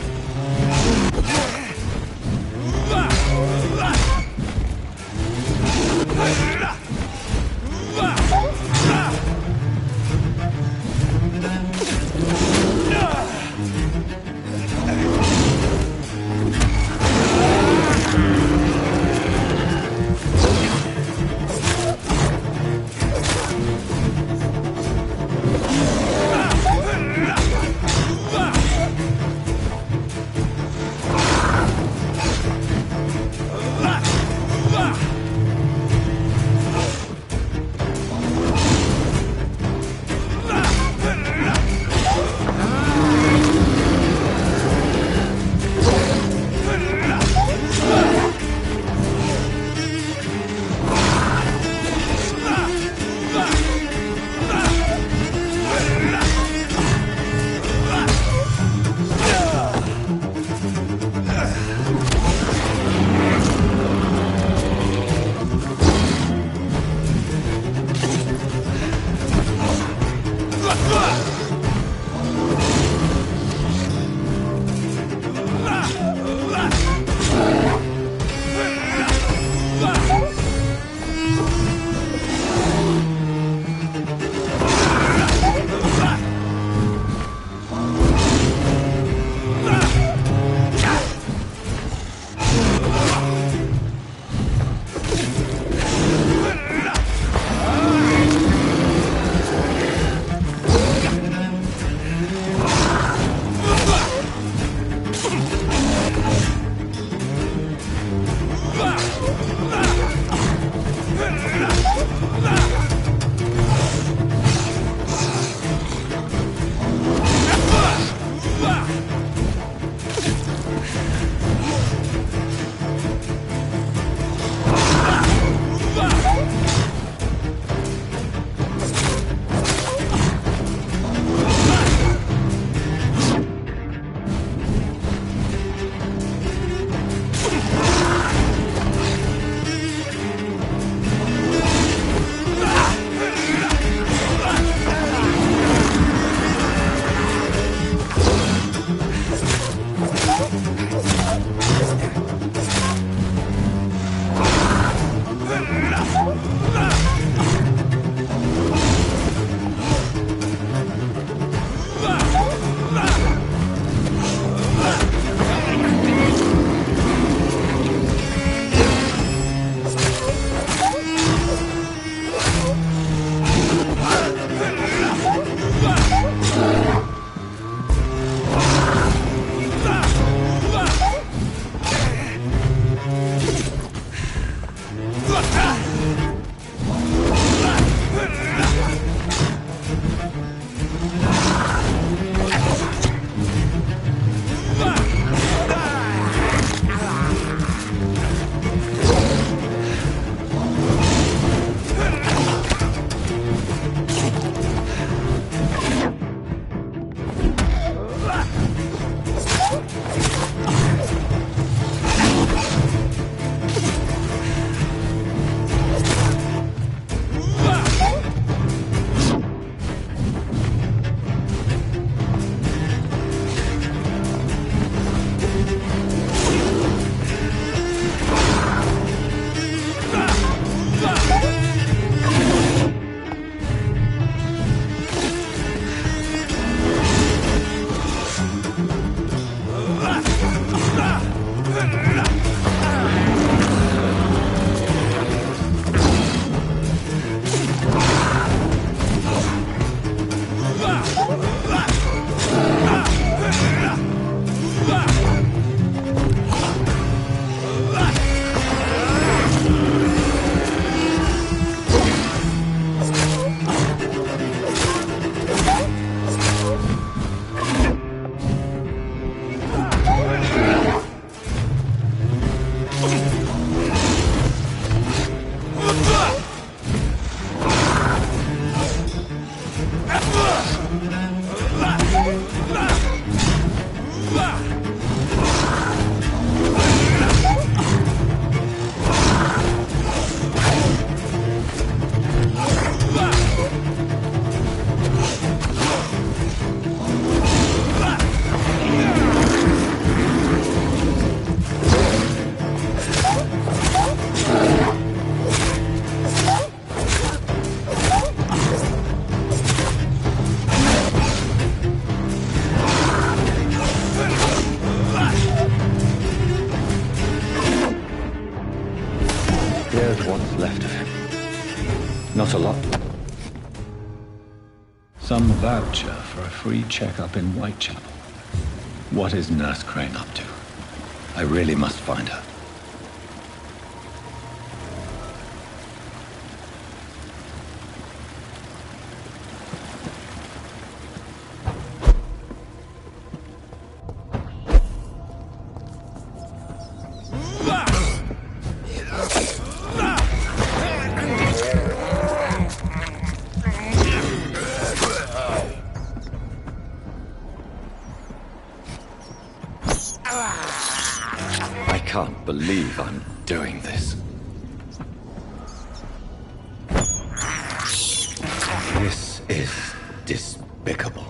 There's what's left of him. Not a lot. Some voucher for a free checkup in Whitechapel. What is Nurse Crane up to? I really must find her. I can't believe I'm doing this. This is despicable.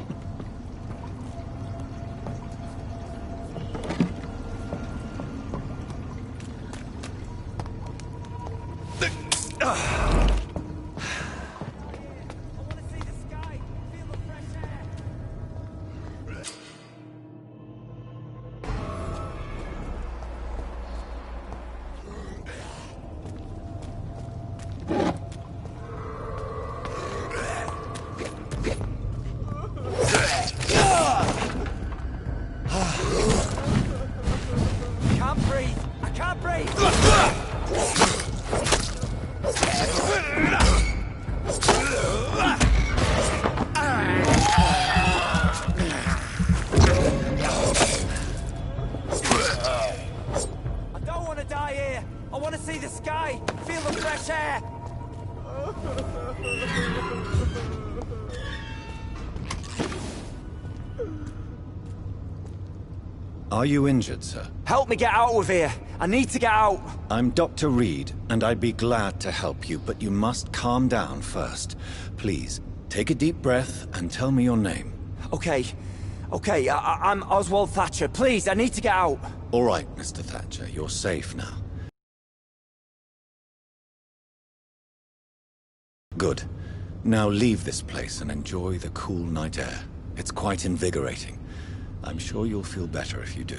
Are you injured, sir?
Help me get out of here. I need to get out.
I'm Dr. Reed, and I'd be glad to help you, but you must calm down first. Please, take a deep breath and tell me your name.
Okay. I'm Oswald Thatcher. Please, I need to get out.
All right, Mr. Thatcher, you're safe now. Good. Now leave this place and enjoy the cool night air. It's quite invigorating. I'm sure you'll feel better if you do.